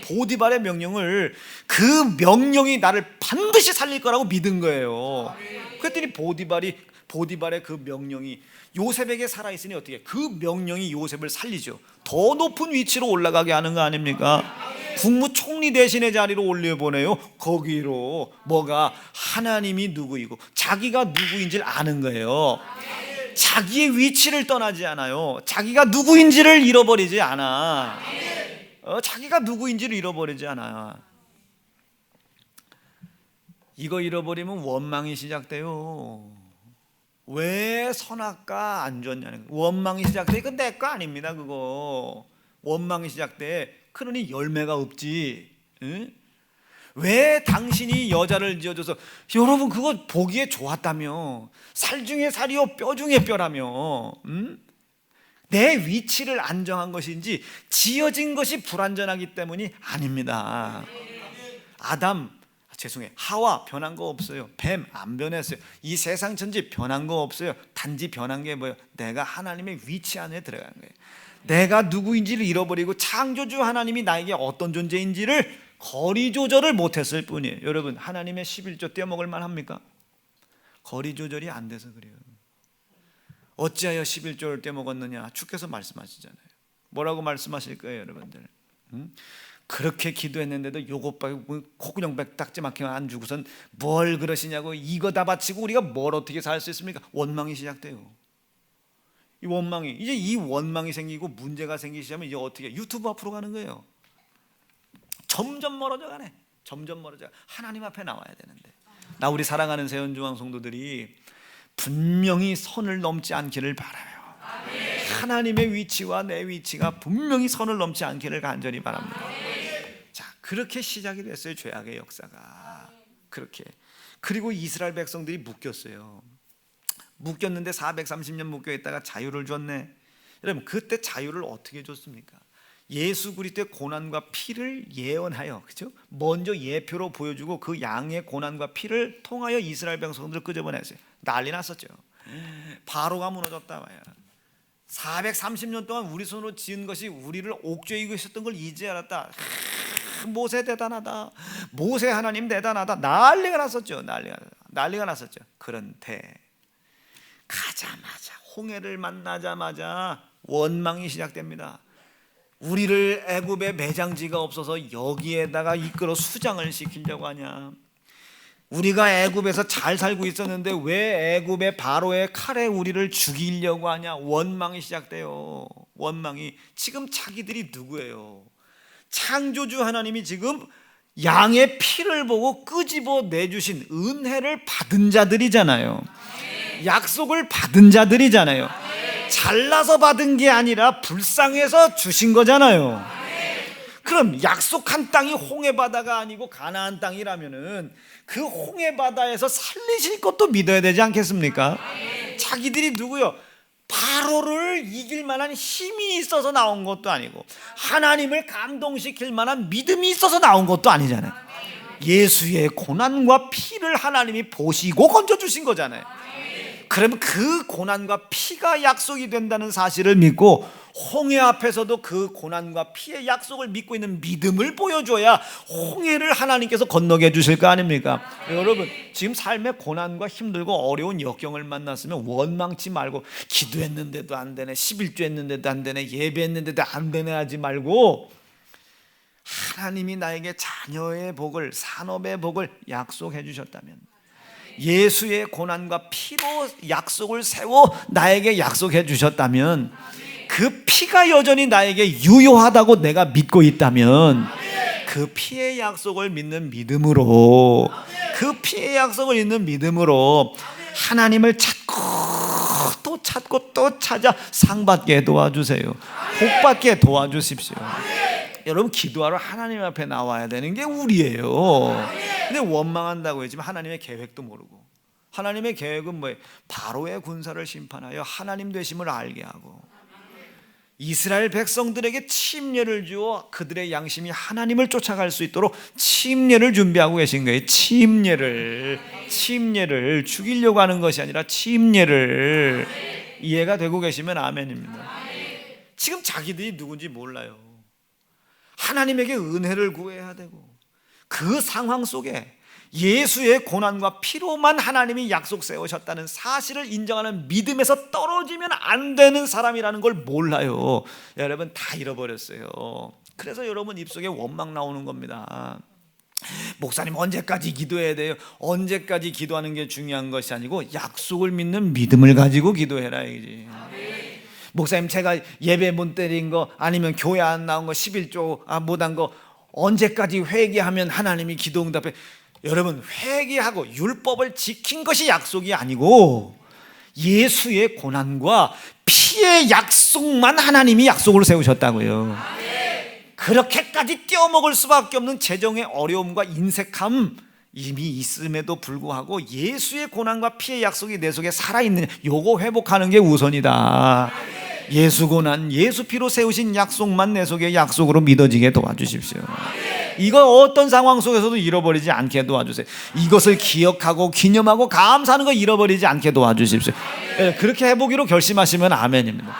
A: 보디발의 명령을, 그 명령이 나를 반드시 살릴 거라고 믿은 거예요. 그랬더니 보디발의 그 명령이 요셉에게 살아있으니 어떻게? 그 명령이 요셉을 살리죠. 더 높은 위치로 올라가게 하는 거 아닙니까? 국무총리 대신의 자리로 올려보내요. 거기로 뭐가? 하나님이 누구이고 자기가 누구인지를 아는 거예요. 자기의 위치를 떠나지 않아요. 자기가 누구인지를 잃어버리지 않아. 자기가 누구인지를 잃어버리지 않아. 이거 잃어버리면 원망이 시작돼요. 왜 선악과 안 줬냐는 거예요. 원망이 시작돼. 이건 내 거 아닙니다. 그거 원망이 시작돼. 그러니 열매가 없지. 응? 왜 당신이 여자를 지어줘서, 여러분 그거 보기에 좋았다며, 살 중에 살이요 뼈 중에 뼈라며, 응? 내 위치를 안정한 것인지 지어진 것이 불완전하기 때문이 아닙니다. 하와 변한 거 없어요. 뱀 안 변했어요. 이 세상 천지 변한 거 없어요. 단지 변한 게 뭐예요? 내가 하나님의 위치 안에 들어간 거예요. 내가 누구인지를 잃어버리고 창조주 하나님이 나에게 어떤 존재인지를 거리 조절을 못했을 뿐이에요. 여러분, 하나님의 11조 떼어먹을 만합니까? 거리 조절이 안 돼서 그래요. 어찌하여 11조를 떼먹었느냐? 주께서 말씀하시잖아요. 뭐라고 말씀하실 거예요, 여러분들? 그렇게 기도했는데도 요것밖에 콧구녕 딱지 막히면 안 주고선 뭘 그러시냐고. 이거 다 바치고 우리가 뭘 어떻게 살 수 있습니까? 원망이 시작돼요. 이 원망이 생기고 문제가 생기기 시작하면 이제 어떻게? 유튜브 앞으로 가는 거예요. 점점 멀어져 가네. 하나님 앞에 나와야 되는데. 우리 사랑하는 세연중앙 성도들이 분명히 선을 넘지 않기를 바라요. 하나님의 위치와 내 위치가 분명히 선을 넘지 않기를 간절히 바랍니다. 자, 그렇게 시작이 됐어요. 죄악의 역사가. 그렇게. 그리고 이스라엘 백성들이 묶였는데 430년 묶여 있다가 자유를 줬네. 여러분, 그때 자유를 어떻게 줬습니까? 예수 그리스도의 고난과 피를 예언하여, 그렇죠? 먼저 예표로 보여주고 그 양의 고난과 피를 통하여 이스라엘 백성들을 끄집어냈어요. 난리 났었죠. 바로가 무너졌다 말이야. 430년 동안 우리 손으로 지은 것이 우리를 옥죄이고 있었던 걸 이제 알았다. 모세 대단하다. 모세 하나님 대단하다. 난리가 났었죠. 그런데 가자마자, 홍해를 만나자마자 원망이 시작됩니다. 우리를 애굽의 매장지가 없어서 여기에다가 이끌어 수장을 시키려고 하냐. 우리가 애굽에서 잘 살고 있었는데 왜 애굽의 바로의 칼에 우리를 죽이려고 하냐? 원망이 시작돼요. 원망이. 지금 자기들이 누구예요? 창조주 하나님이 지금 양의 피를 보고 끄집어 내주신 은혜를 받은 자들이잖아요. 약속을 받은 자들이잖아요. 잘나서 받은 게 아니라 불쌍해서 주신 거잖아요. 그럼 약속한 땅이 홍해바다가 아니고 가나안 땅이라면은 그 홍해바다에서 살리실 것도 믿어야 되지 않겠습니까? 자기들이 누구요? 바로를 이길 만한 힘이 있어서 나온 것도 아니고 하나님을 감동시킬 만한 믿음이 있어서 나온 것도 아니잖아요. 예수의 고난과 피를 하나님이 보시고 건져주신 거잖아요. 그러면 그 고난과 피가 약속이 된다는 사실을 믿고 홍해 앞에서도 그 고난과 피의 약속을 믿고 있는 믿음을 보여줘야 홍해를 하나님께서 건너게 해주실 거 아닙니까? 여러분, 지금 삶에 고난과 힘들고 어려운 역경을 만났으면 원망치 말고 기도했는데도 안 되네, 11조 했는데도 안 되네, 예배했는데도 안 되네 하지 말고 하나님이 나에게 자녀의 복을, 산업의 복을 약속해 주셨다면, 예수의 고난과 피로 약속을 세워 나에게 약속해 주셨다면, 그 피가 여전히 나에게 유효하다고 내가 믿고 있다면, 그 피의 약속을 믿는 믿음으로, 그 피의 약속을 믿는 믿음으로 하나님을 찾고 또 찾고 또 찾아 상 받게 도와주세요. 복 받게 도와주십시오. 여러분, 기도하러 하나님 앞에 나와야 되는 게 우리예요. 근데 원망한다고 했지만 하나님의 계획도 모르고, 하나님의 계획은 뭐예요? 바로의 군사를 심판하여 하나님 되심을 알게 하고 이스라엘 백성들에게 침례를 주어 그들의 양심이 하나님을 쫓아갈 수 있도록 침례를 준비하고 계신 거예요. 침례를 죽이려고 하는 것이 아니라 침례를. 이해가 되고 계시면 아멘입니다. 지금 자기들이 누군지 몰라요. 하나님에게 은혜를 구해야 되고, 그 상황 속에 예수의 고난과 피로만 하나님이 약속 세우셨다는 사실을 인정하는 믿음에서 떨어지면 안 되는 사람이라는 걸 몰라요. 여러분, 다 잃어버렸어요. 그래서 여러분 입속에 원망 나오는 겁니다. 목사님, 언제까지 기도해야 돼요? 언제까지 기도하는 게 중요한 것이 아니고 약속을 믿는 믿음을 가지고 기도해라 이거지. 목사님, 제가 예배 못 드린 거, 아니면 교회 안 나온 거, 11조 못한 거 언제까지 회개하면 하나님이 기도 응답해? 여러분, 회개하고 율법을 지킨 것이 약속이 아니고 예수의 고난과 피의 약속만 하나님이 약속으로 세우셨다고요. 그렇게까지 떼어먹을 수밖에 없는 재정의 어려움과 인색함 이미 있음에도 불구하고 예수의 고난과 피의 약속이 내 속에 살아있느냐, 요거 회복하는 게 우선이다. 예수 고난, 예수 피로 세우신 약속만 내 속에 약속으로 믿어지게 도와주십시오. 이거 어떤 상황 속에서도 잃어버리지 않게 도와주세요. 이것을 기억하고 기념하고 감사하는 거 잃어버리지 않게 도와주십시오. 그렇게 해보기로 결심하시면 아멘입니다.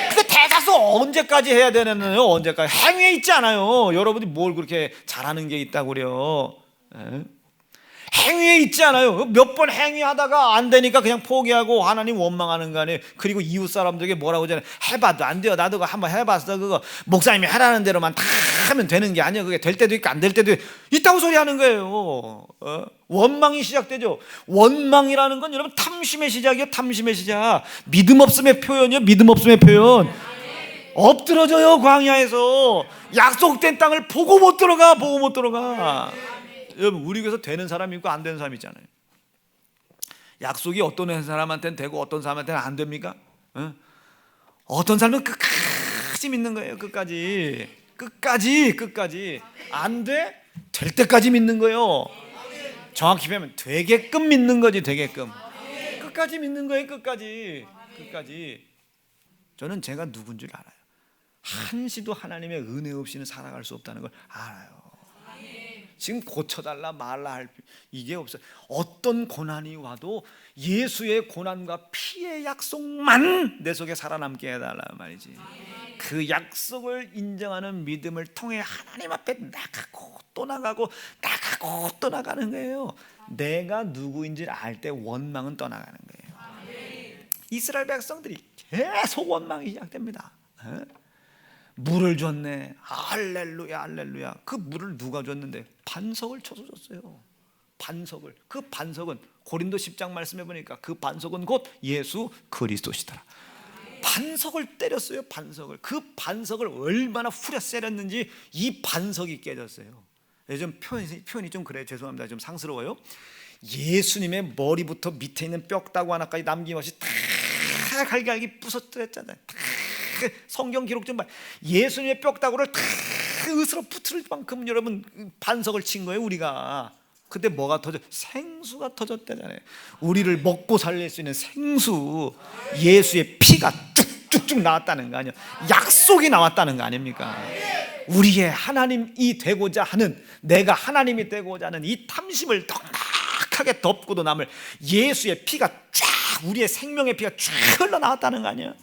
A: 근데 대다수 언제까지 해야 되느냐요? 언제까지? 행위에 있지 않아요. 여러분이 뭘 그렇게 잘하는 게 있다고 그래요? 행위에 있지 않아요. 몇 번 행위하다가 안 되니까 그냥 포기하고 하나님 원망하는 거 아니에요. 그리고 이웃 사람들에게 뭐라고 하잖아요. 해봐도 안 돼요. 나도 한번 해봤어. 그거 목사님이 하라는 대로만 다 하면 되는 게 아니에요. 그게 될 때도 있고 안 될 때도 있다고 소리 하는 거예요. 원망이 시작되죠. 원망이라는 건 여러분 탐심의 시작이에요. 탐심의 시작. 믿음 없음의 표현이요. 믿음 없음의 표현. 엎드러져요. 광야에서 약속된 땅을 보고 못 들어가. 여러분, 우리 교회에서 되는 사람이 있고 안 되는 사람이 있잖아요. 약속이 어떤 사람한테는 되고 어떤 사람한테는 안 됩니까? 어떤 사람은 끝까지 믿는 거예요. 끝까지 안 돼? 될 때까지 믿는 거예요. 정확히 보면 되게끔 믿는 거지. 되게끔 끝까지 믿는 거예요. 끝까지. 저는 제가 누군지를 알아요. 한시도 하나님의 은혜 없이는 살아갈 수 없다는 걸 알아요. 지금 고쳐달라 말라 할 이게 없어요. 어떤 고난이 와도 예수의 고난과 피의 약속만 내 속에 살아남게 해달라 말이지. 그 약속을 인정하는 믿음을 통해 하나님 앞에 나가고 또 나가는 거예요. 내가 누구인지를 알 때 원망은 떠나가는 거예요. 이스라엘 백성들이 계속 원망이 시작됩니다. 물을 줬네. 할렐루야. 그 물을 누가 줬는데? 반석을 쳐서 줬어요. 반석을, 그 반석은 고린도 10장 말씀해 보니까 그 반석은 곧 예수 그리스도시더라. 반석을 때렸어요. 반석을. 그 반석을 얼마나 후려 세렸는지 이 반석이 깨졌어요. 요즘 표현이 좀 그래요. 죄송합니다. 좀 상스러워요. 예수님의 머리부터 밑에 있는 뼈다구 하나까지 남김없이 다 갈갈기 부서뜨렸잖아요. 성경 기록 좀 봐. 예수님의 뼈다구를 다 으스러 붙을 만큼 여러분 반석을 친 거예요. 우리가 그때 뭐가 터져? 생수가 터졌다잖아요. 우리를 먹고 살릴 수 있는 생수, 예수의 피가 쭉쭉쭉 나왔다는 거 아니에요? 약속이 나왔다는 거 아닙니까? 우리의 하나님이 되고자 하는, 내가 하나님이 되고자 하는 이 탐심을 넉넉하게 덮고도 남을 예수의 피가 쫙, 우리의 생명의 피가 쫙 흘러나왔다는 거 아니에요?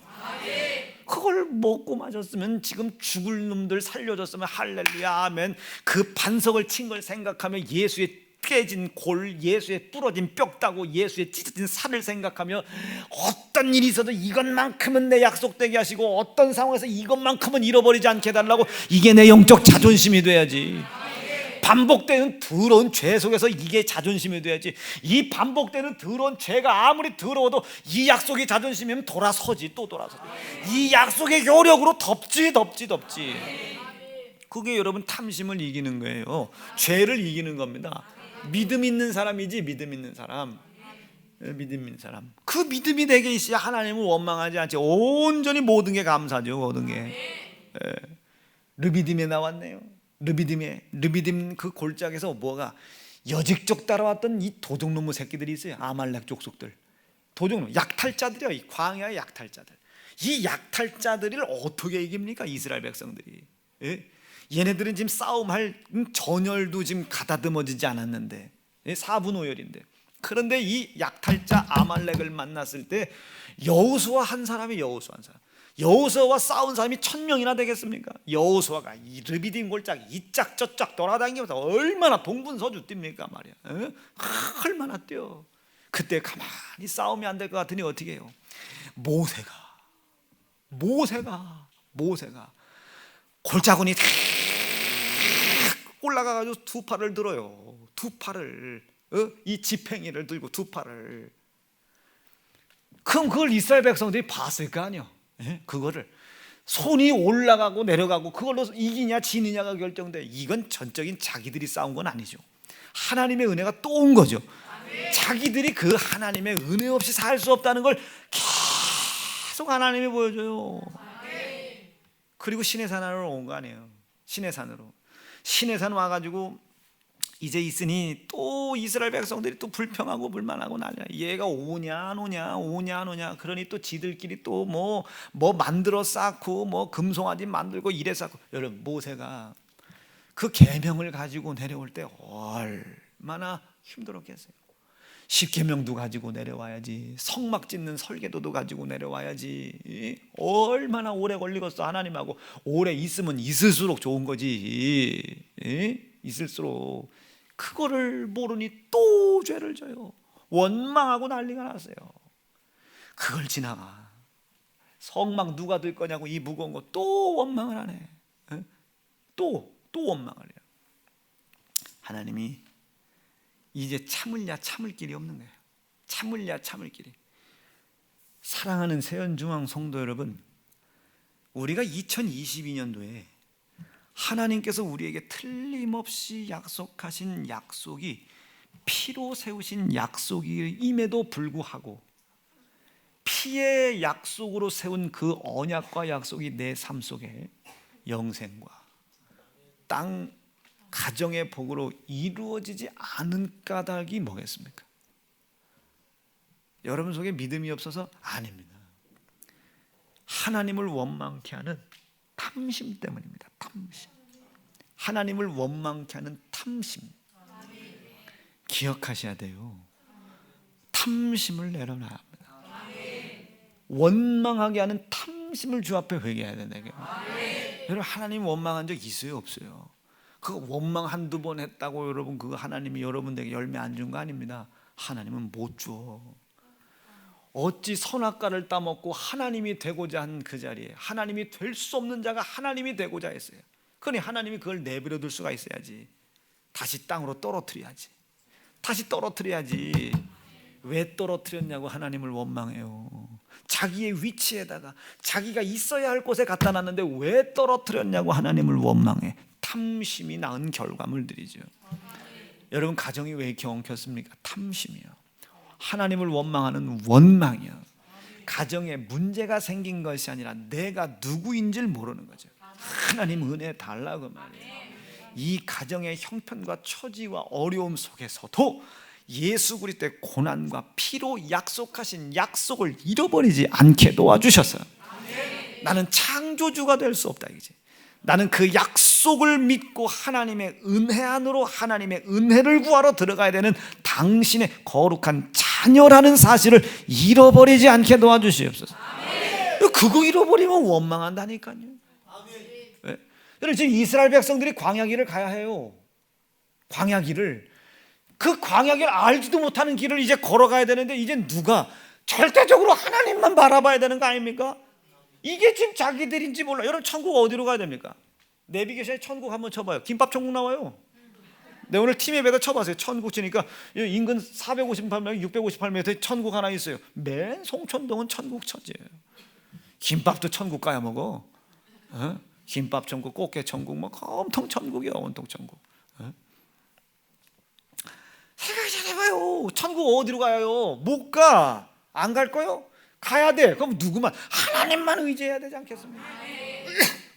A: 그걸 먹고 마셨으면 지금 죽을 놈들 살려줬으면 할렐루야 아멘. 그 반석을 친 걸 생각하며 예수의 깨진 골, 예수의 부러진 뼈다구, 예수의 찢어진 살을 생각하며 어떤 일이 있어도 이것만큼은 내 약속되게 하시고 어떤 상황에서 이것만큼은 잃어버리지 않게 해달라고, 이게 내 영적 자존심이 돼야지. 반복되는 더러운 죄 속에서 이게 자존심이 돼야지. 이 반복되는 더러운 죄가 아무리 더러워도 이 약속이 자존심이면 돌아서지. 또 돌아서지. 이 약속의 효력으로 덮지. 그게 여러분 탐심을 이기는 거예요. 죄를 이기는 겁니다. 믿음 있는 사람이지. 믿음 있는 사람. 그 믿음이 내게 있어야 하나님을 원망하지 않지. 온전히 모든 게 감사죠. 모든 게. 르비딤에 나왔네요. 르비딤 그 골짜기에서 뭐가 여직족 따라왔던 이 도둑놈의 새끼들이 있어요. 아말렉 족속들, 도둑놈, 약탈자들이야. 이 광야의 약탈자들. 이 약탈자들을 어떻게 이깁니까? 이스라엘 백성들이. 얘네들은 지금 싸움할 전열도 지금 가다듬어지지 않았는데, 4분 5열인데. 그런데 이 약탈자 아말렉을 만났을 때 여호수아 한 사람이, 여호수아와 싸운 사람이 1000명이나 되겠습니까? 여호수아가 이 르비딤 골짜기 이짝 저짝 돌아다니면서 얼마나 동분서주 뜁니까 말이야. 얼마나 뛰어. 그때 가만히 싸우면 안 될 것 같으니 어떻게 해요? 모세가 골짜구니 올라가가지고 두 팔을 들어요. 두 팔을, 이 지팽이를 들고 두 팔을. 그럼 그걸 이스라엘 백성들이 봤을 거 아니에요. 그거를 손이 올라가고 내려가고 그걸로 이기냐 지느냐가 결정돼. 이건 전적인 자기들이 싸운 건 아니죠. 하나님의 은혜가 또 온 거죠. 자기들이 그 하나님의 은혜 없이 살 수 없다는 걸 계속 하나님이 보여줘요. 그리고 시내산으로 온 거 아니에요. 시내산 와가지고 이제 있으니 또 이스라엘 백성들이 또 불평하고 불만하고 난리야. 얘가 오냐 안 오냐. 그러니 또 지들끼리 또 뭐 만들어 쌓고 뭐 금송아지 만들고 이래 쌓고. 여러분, 모세가 그 계명을 가지고 내려올 때 얼마나 힘들었겠어요. 10계명도 가지고 내려와야지. 성막 짓는 설계도도 가지고 내려와야지. 얼마나 오래 걸리겠어. 하나님하고 오래 있으면 있을수록 좋은 거지. 있을수록. 그거를 모르니 또 죄를 져요. 원망하고 난리가 났어요. 그걸 지나가. 성막 누가 들 거냐고 이 무거운 거 또 원망을 하네. 또 원망을 해요. 하나님이 이제 참을 길이 없는 거예요. 참을 길이. 사랑하는 세연중앙 성도 여러분, 우리가 2022년도에 하나님께서 우리에게 틀림없이 약속하신 약속이, 피로 세우신 약속임에도 불구하고 피의 약속으로 세운 그 언약과 약속이 내 삶 속에 영생과 땅 가정의 복으로 이루어지지 않은 까닭이 뭐겠습니까? 여러분 속에 믿음이 없어서? 아닙니다. 하나님을 원망케 하는 탐심 때문입니다. 탐심. 하나님을 원망케 하는 탐심. 기억하셔야 돼요. 탐심을 내려놔야 합니다. 원망하게 하는 탐심을 주 앞에 회개해야 된다고요. 여러분, 하나님 원망한 적 있어요, 없어요? 그 원망 한두 번 했다고 여러분 그거 하나님이 여러분에게 열매 안 준 거 아닙니다. 하나님은 못 줘. 어찌 선악과를 따먹고 하나님이 되고자 한 그 자리에 하나님이 될 수 없는 자가 하나님이 되고자 했어요. 그러니 하나님이 그걸 내버려 둘 수가 있어야지. 다시 땅으로 떨어뜨려야지. 다시 떨어뜨려야지. 왜 떨어뜨렸냐고 하나님을 원망해요. 자기의 위치에다가 자기가 있어야 할 곳에 갖다 놨는데 왜 떨어뜨렸냐고 하나님을 원망해. 탐심이 낳은 결과물들이죠. 여러분, 가정이 왜 이렇게 엉켰습니까? 탐심이요. 하나님을 원망하는 원망이요. 가정에 문제가 생긴 것이 아니라 내가 누구인지를 모르는 거죠. 하나님 은혜 달라고 말이에요. 이 가정의 형편과 처지와 어려움 속에서도 예수 그리스도의 고난과 피로 약속하신 약속을 잃어버리지 않게 도와주셨어요. 나는 창조주가 될 수 없다 이거지. 나는 그 약속을 믿고 하나님의 은혜 안으로 하나님의 은혜를 구하러 들어가야 되는 당신의 거룩한 자녀라는 사실을 잃어버리지 않게 도와주시옵소서. 그거 잃어버리면 원망한다니까요. 네? 여러분, 지금 이스라엘 백성들이 광야길을 가야 해요. 광야길을, 그 광야길 알지도 못하는 길을 이제 걸어가야 되는데 이제 누가 절대적으로 하나님만 바라봐야 되는 거 아닙니까? 이게 지금 자기들인지 몰라. 여러분, 천국 어디로 가야 됩니까? 내비게이션에 천국 한번 쳐봐요. 김밥 천국 나와요. 네, 오늘 팀앱에다 쳐봤어요. 천국 치니까 인근 458m, 658m에 천국 하나 있어요. 맨 송천동은 천국 천지예요. 김밥도 천국 가야 먹어. 어? 김밥 천국, 꽃게 천국, 뭐 온통 천국이야, 온통 천국. 어? 생각 잘 해봐요. 천국 어디로 가요? 못 가. 안 갈 거요? 가야 돼. 그럼 누구만? 하나님만 의지해야 되지 않겠습니까?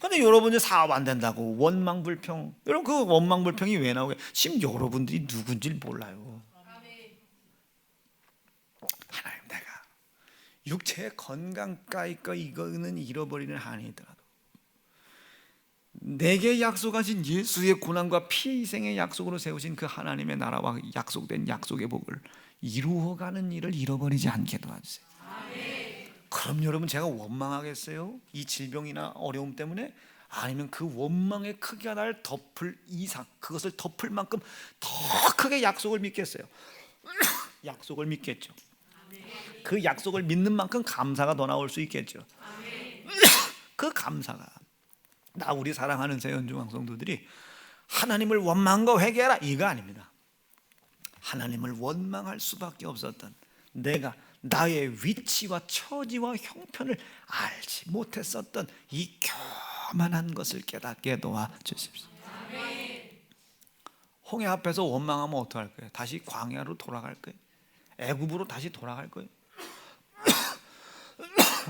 A: 근데 여러분이 사업 안 된다고 원망불평. 여러분, 그 원망불평이 왜 나오게? 지금 여러분들이 누군지 몰라요. 하나님, 내가 육체의 건강까이 거 이거는 잃어버리는 한이더라도 내게 약속하신 예수의 고난과 피의 희생의 약속으로 세우신 그 하나님의 나라와 약속된 약속의 복을 이루어가는 일을 잃어버리지 않게 도와주세요. 그럼 여러분, 제가 원망하겠어요? 이 질병이나 어려움 때문에? 아니면 그 원망의 크기가 날 덮을 이상, 그것을 덮을 만큼 더 크게 약속을 믿겠어요? 약속을 믿겠죠. 그 약속을 믿는 만큼 감사가 더 나올 수 있겠죠. 그 감사가, 나 우리 사랑하는 새연중 성도들이 하나님을 원망한 거 회개하라 이거 아닙니다. 하나님을 원망할 수밖에 없었던 내가 나의 위치와 처지와 형편을 알지 못했었던 이 교만한 것을 깨닫게 도와주십시오. 홍해 앞에서 원망하면 어떡할 거예요? 다시 광야로 돌아갈 거예요? 애굽으로 다시 돌아갈 거예요?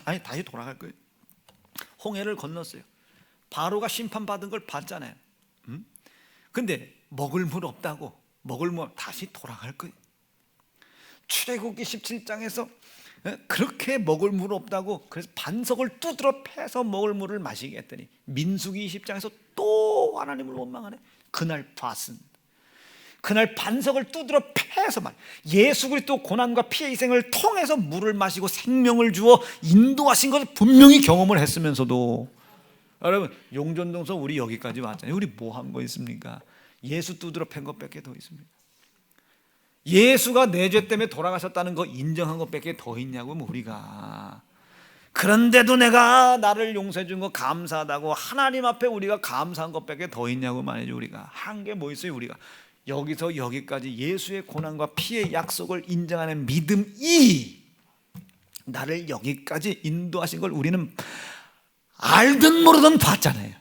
A: 아니, 다시 돌아갈 거예요. 홍해를 건넜어요. 바로가 심판받은 걸 봤잖아요. 근데 먹을 물 없다고, 먹을 물 다시 돌아갈 거예요. 출애굽기 17장에서 그렇게 먹을 물 없다고 그래서 반석을 두드러 패서 먹을 물을 마시게 했더니 민수기 20장에서 또 하나님을 원망하네. 그날 밭은, 그날 반석을 두드러 패서 말, 예수 그리스도 고난과 피의 희생을 통해서 물을 마시고 생명을 주어 인도하신 것을 분명히 경험을 했으면서도, 여러분, 용전동서 우리 여기까지 왔잖아요. 우리 뭐 한 거 있습니까? 예수 두드러 팬 것밖에 더 있습니다. 예수가 내 죄 때문에 돌아가셨다는 거 인정한 것밖에 더 있냐고 우리가. 그런데도 내가 나를 용서해 준 거 감사하다고 하나님 앞에 우리가 감사한 것밖에 더 있냐고 말이죠. 우리가 한 게 뭐 있어요? 우리가 여기서 여기까지 예수의 고난과 피의 약속을 인정하는 믿음이 나를 여기까지 인도하신 걸 우리는 알든 모르든 봤잖아요.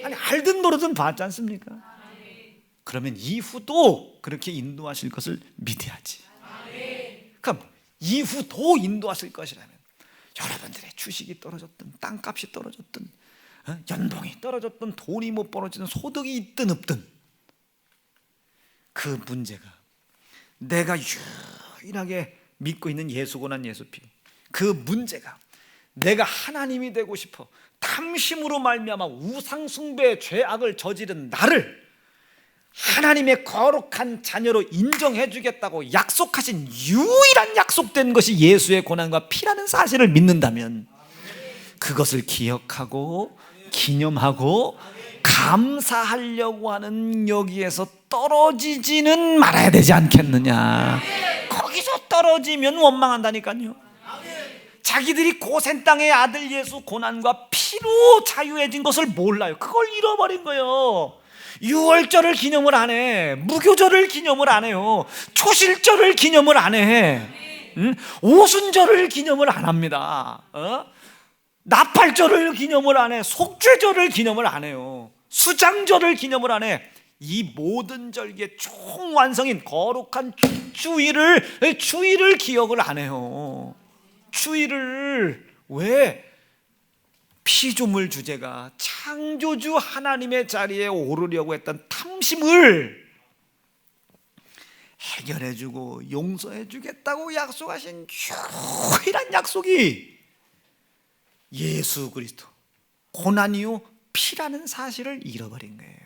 A: 아니, 알든 모르든 봤지 않습니까? 그러면 이후도 그렇게 인도하실 것을 믿어야지. 그럼 이후도 인도하실 것이라면 여러분들의 주식이 떨어졌든 땅값이 떨어졌든 연봉이 떨어졌든 돈이 못 벌어지든 소득이 있든 없든 그 문제가 내가 유일하게 믿고 있는 예수고난 예수피, 그 문제가 내가 하나님이 되고 싶어 탐심으로 말미암아 우상 숭배의 죄악을 저지른 나를 하나님의 거룩한 자녀로 인정해 주겠다고 약속하신 유일한 약속된 것이 예수의 고난과 피라는 사실을 믿는다면 그것을 기억하고 기념하고 감사하려고 하는 여기에서 떨어지지는 말아야 되지 않겠느냐. 거기서 떨어지면 원망한다니까요. 자기들이 고센 땅의 아들 예수 고난과 피로 자유해진 것을 몰라요. 그걸 잃어버린 거예요. 유월절을 기념을 안 해. 무교절을 기념을 안 해요. 초실절을 기념을 안 해. 오순절을 기념을 안 합니다. 나팔절을 기념을 안 해. 속죄절을 기념을 안 해요. 수장절을 기념을 안 해. 이 모든 절기의 총완성인 거룩한 주일을 기억을 안 해요. 주일을 왜? 피조물 주제가 창조주 하나님의 자리에 오르려고 했던 탐심을 해결해주고 용서해주겠다고 약속하신 유일한 약속이 예수 그리스도 고난 이후 피라는 사실을 잃어버린 거예요.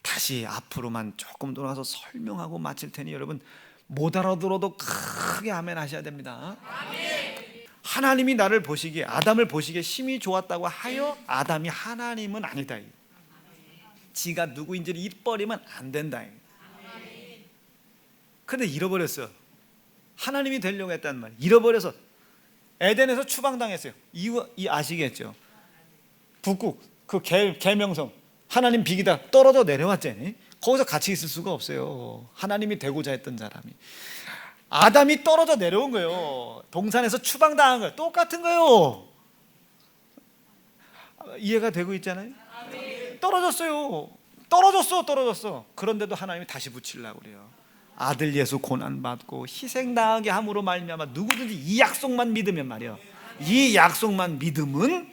A: 다시 앞으로만 조금 돌아가서 설명하고 마칠 테니 여러분 못 알아들어도 크게 아멘 하셔야 됩니다. 하나님이 나를 보시기에, 아담을 보시기에 심히 좋았다고 하여 아담이 하나님은 아니다. 지가 누구인지를 잊어버리면 안 된다. 근데 잃어버렸어요. 하나님이 되려고 했단 말이에요. 잃어버려서 에덴에서 추방당했어요. 이 아시겠죠? 북극 그 계명성 하나님 비기다 떨어져 내려왔잖아요. 거기서 같이 있을 수가 없어요. 하나님이 되고자 했던 사람이. 아담이 떨어져 내려온 거예요. 동산에서 추방당한 거예요. 똑같은 거예요. 이해가 되고 있잖아요. 떨어졌어요. 떨어졌어. 그런데도 하나님이 다시 붙이려고 그래요. 아들 예수 고난받고 희생당하게 함으로 말미암아 누구든지 이 약속만 믿으면 말이에요. 이 약속만 믿음은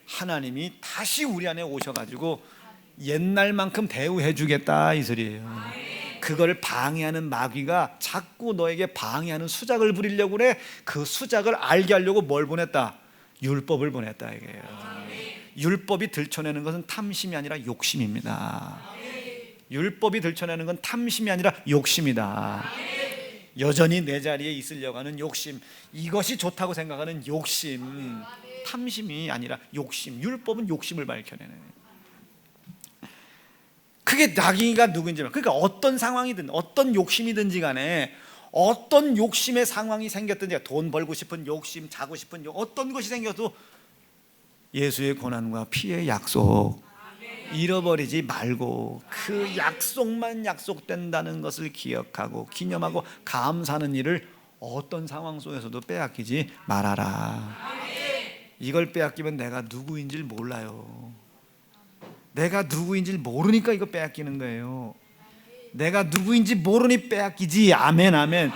A: 하나님이 다시 우리 안에 오셔가지고 옛날만큼 대우해 주겠다 이 소리예요. 그걸 방해하는 마귀가 자꾸 너에게 방해하는 수작을 부리려고 그래. 그 수작을 알게 하려고 뭘 보냈다? 율법을 보냈다 이게요. 율법이 들춰내는 것은 탐심이 아니라 욕심입니다. 율법이 들춰내는 건 탐심이 아니라 욕심이다. 여전히 내 자리에 있으려고 하는 욕심, 이것이 좋다고 생각하는 욕심, 탐심이 아니라 욕심. 율법은 욕심을 밝혀내는. 그게 나귀가 누구인지, 그러니까 어떤 상황이든 어떤 욕심이든지 간에 어떤 욕심의 상황이 생겼든지, 돈 벌고 싶은 욕심, 자고 싶은 욕심, 어떤 것이 생겨도 예수의 고난과 피의 약속 잃어버리지 말고 그 약속만 약속된다는 것을 기억하고 기념하고 감사하는 일을 어떤 상황 속에서도 빼앗기지 말아라. 이걸 빼앗기면 내가 누구인지 몰라요. 내가 누구인지 모르니까 이거 빼앗기는 거예요. 내가 누구인지 모르니 빼앗기지. 아멘 아멘.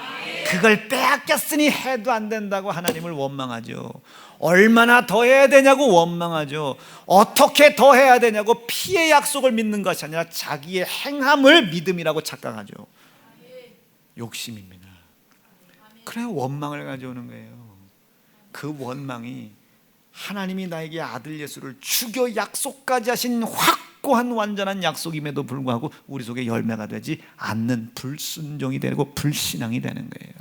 A: 그걸 빼앗겼으니 해도 안 된다고 하나님을 원망하죠. 얼마나 더 해야 되냐고 원망하죠. 어떻게 더 해야 되냐고 피의 약속을 믿는 것이 아니라 자기의 행함을 믿음이라고 착각하죠. 욕심입니다. 그래야 원망을 가져오는 거예요. 그 원망이 하나님이 나에게 아들 예수를 죽여 약속까지 하신 확고한 완전한 약속임에도 불구하고 우리 속에 열매가 되지 않는 불순종이 되고 불신앙이 되는 거예요.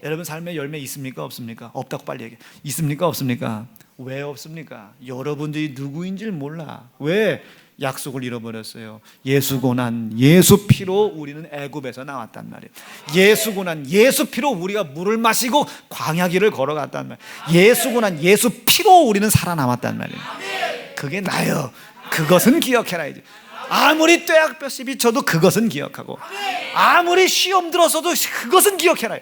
A: 여러분 삶에 열매 있습니까? 없습니까? 없다고 빨리 얘기해. 있습니까? 없습니까? 왜 없습니까? 여러분들이 누구인지를 몰라. 왜? 약속을 잃어버렸어요. 예수 고난, 예수 피로 우리는 애굽에서 나왔단 말이에요. 예수 고난, 예수 피로 우리가 물을 마시고 광야길을 걸어갔단 말이에요. 예수 고난, 예수 피로 우리는 살아남았단 말이에요. 그게 나요. 그것은 기억해라 이제. 아무리 떼약볕이 비쳐도 그것은 기억하고, 아무리 시험 들었어도 그것은 기억해라.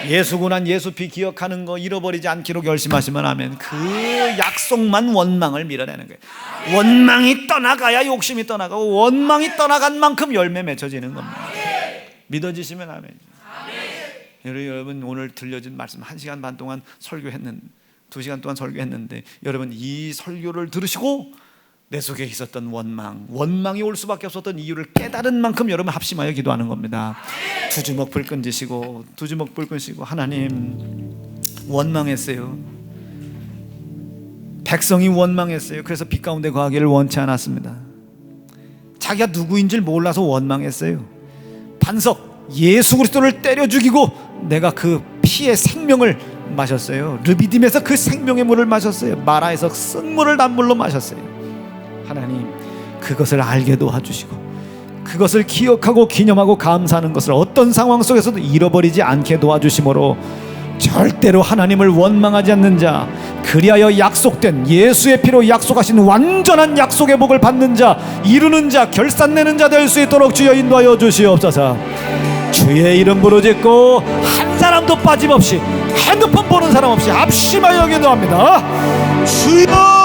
A: 예수 고난, 예수 피 기억하는 거 잃어버리지 않기로 결심하시면 아멘. 그 약속만 원망을 밀어내는 거예요. 원망이 떠나가야 욕심이 떠나가고, 원망이 떠나간 만큼 열매 맺혀지는 겁니다. 믿어지시면 아멘. 여러분 오늘 들려진 말씀 1시간 반 동안 설교했는데, 2시간 동안 설교했는데, 여러분 이 설교를 들으시고 내 속에 있었던 원망이 올 수밖에 없었던 이유를 깨달은 만큼 여러분 합심하여 기도하는 겁니다. 두 주먹 불 끈지시고, 하나님 원망했어요. 백성이 원망했어요. 그래서 빛 가운데 거하기를 원치 않았습니다. 자기가 누구인지를 몰라서 원망했어요. 반석 예수 그리스도를 때려 죽이고 내가 그 피의 생명을 마셨어요. 르비딤에서 그 생명의 물을 마셨어요. 마라에서 쓴물을 단물로 마셨어요. 하나님 그것을 알게 도와주시고 그것을 기억하고 기념하고 감사하는 것을 어떤 상황 속에서도 잃어버리지 않게 도와주심으로 절대로 하나님을 원망하지 않는 자,
B: 그리하여 약속된 예수의 피로 약속하신 완전한 약속의 복을 받는 자, 이루는 자, 결산내는 자 될 수 있도록 주여 인도하여 주시옵소서. 주의 이름 부르짖고 한 사람도 빠짐없이, 핸드폰 보는 사람 없이 합심하여 기도합니다. 주여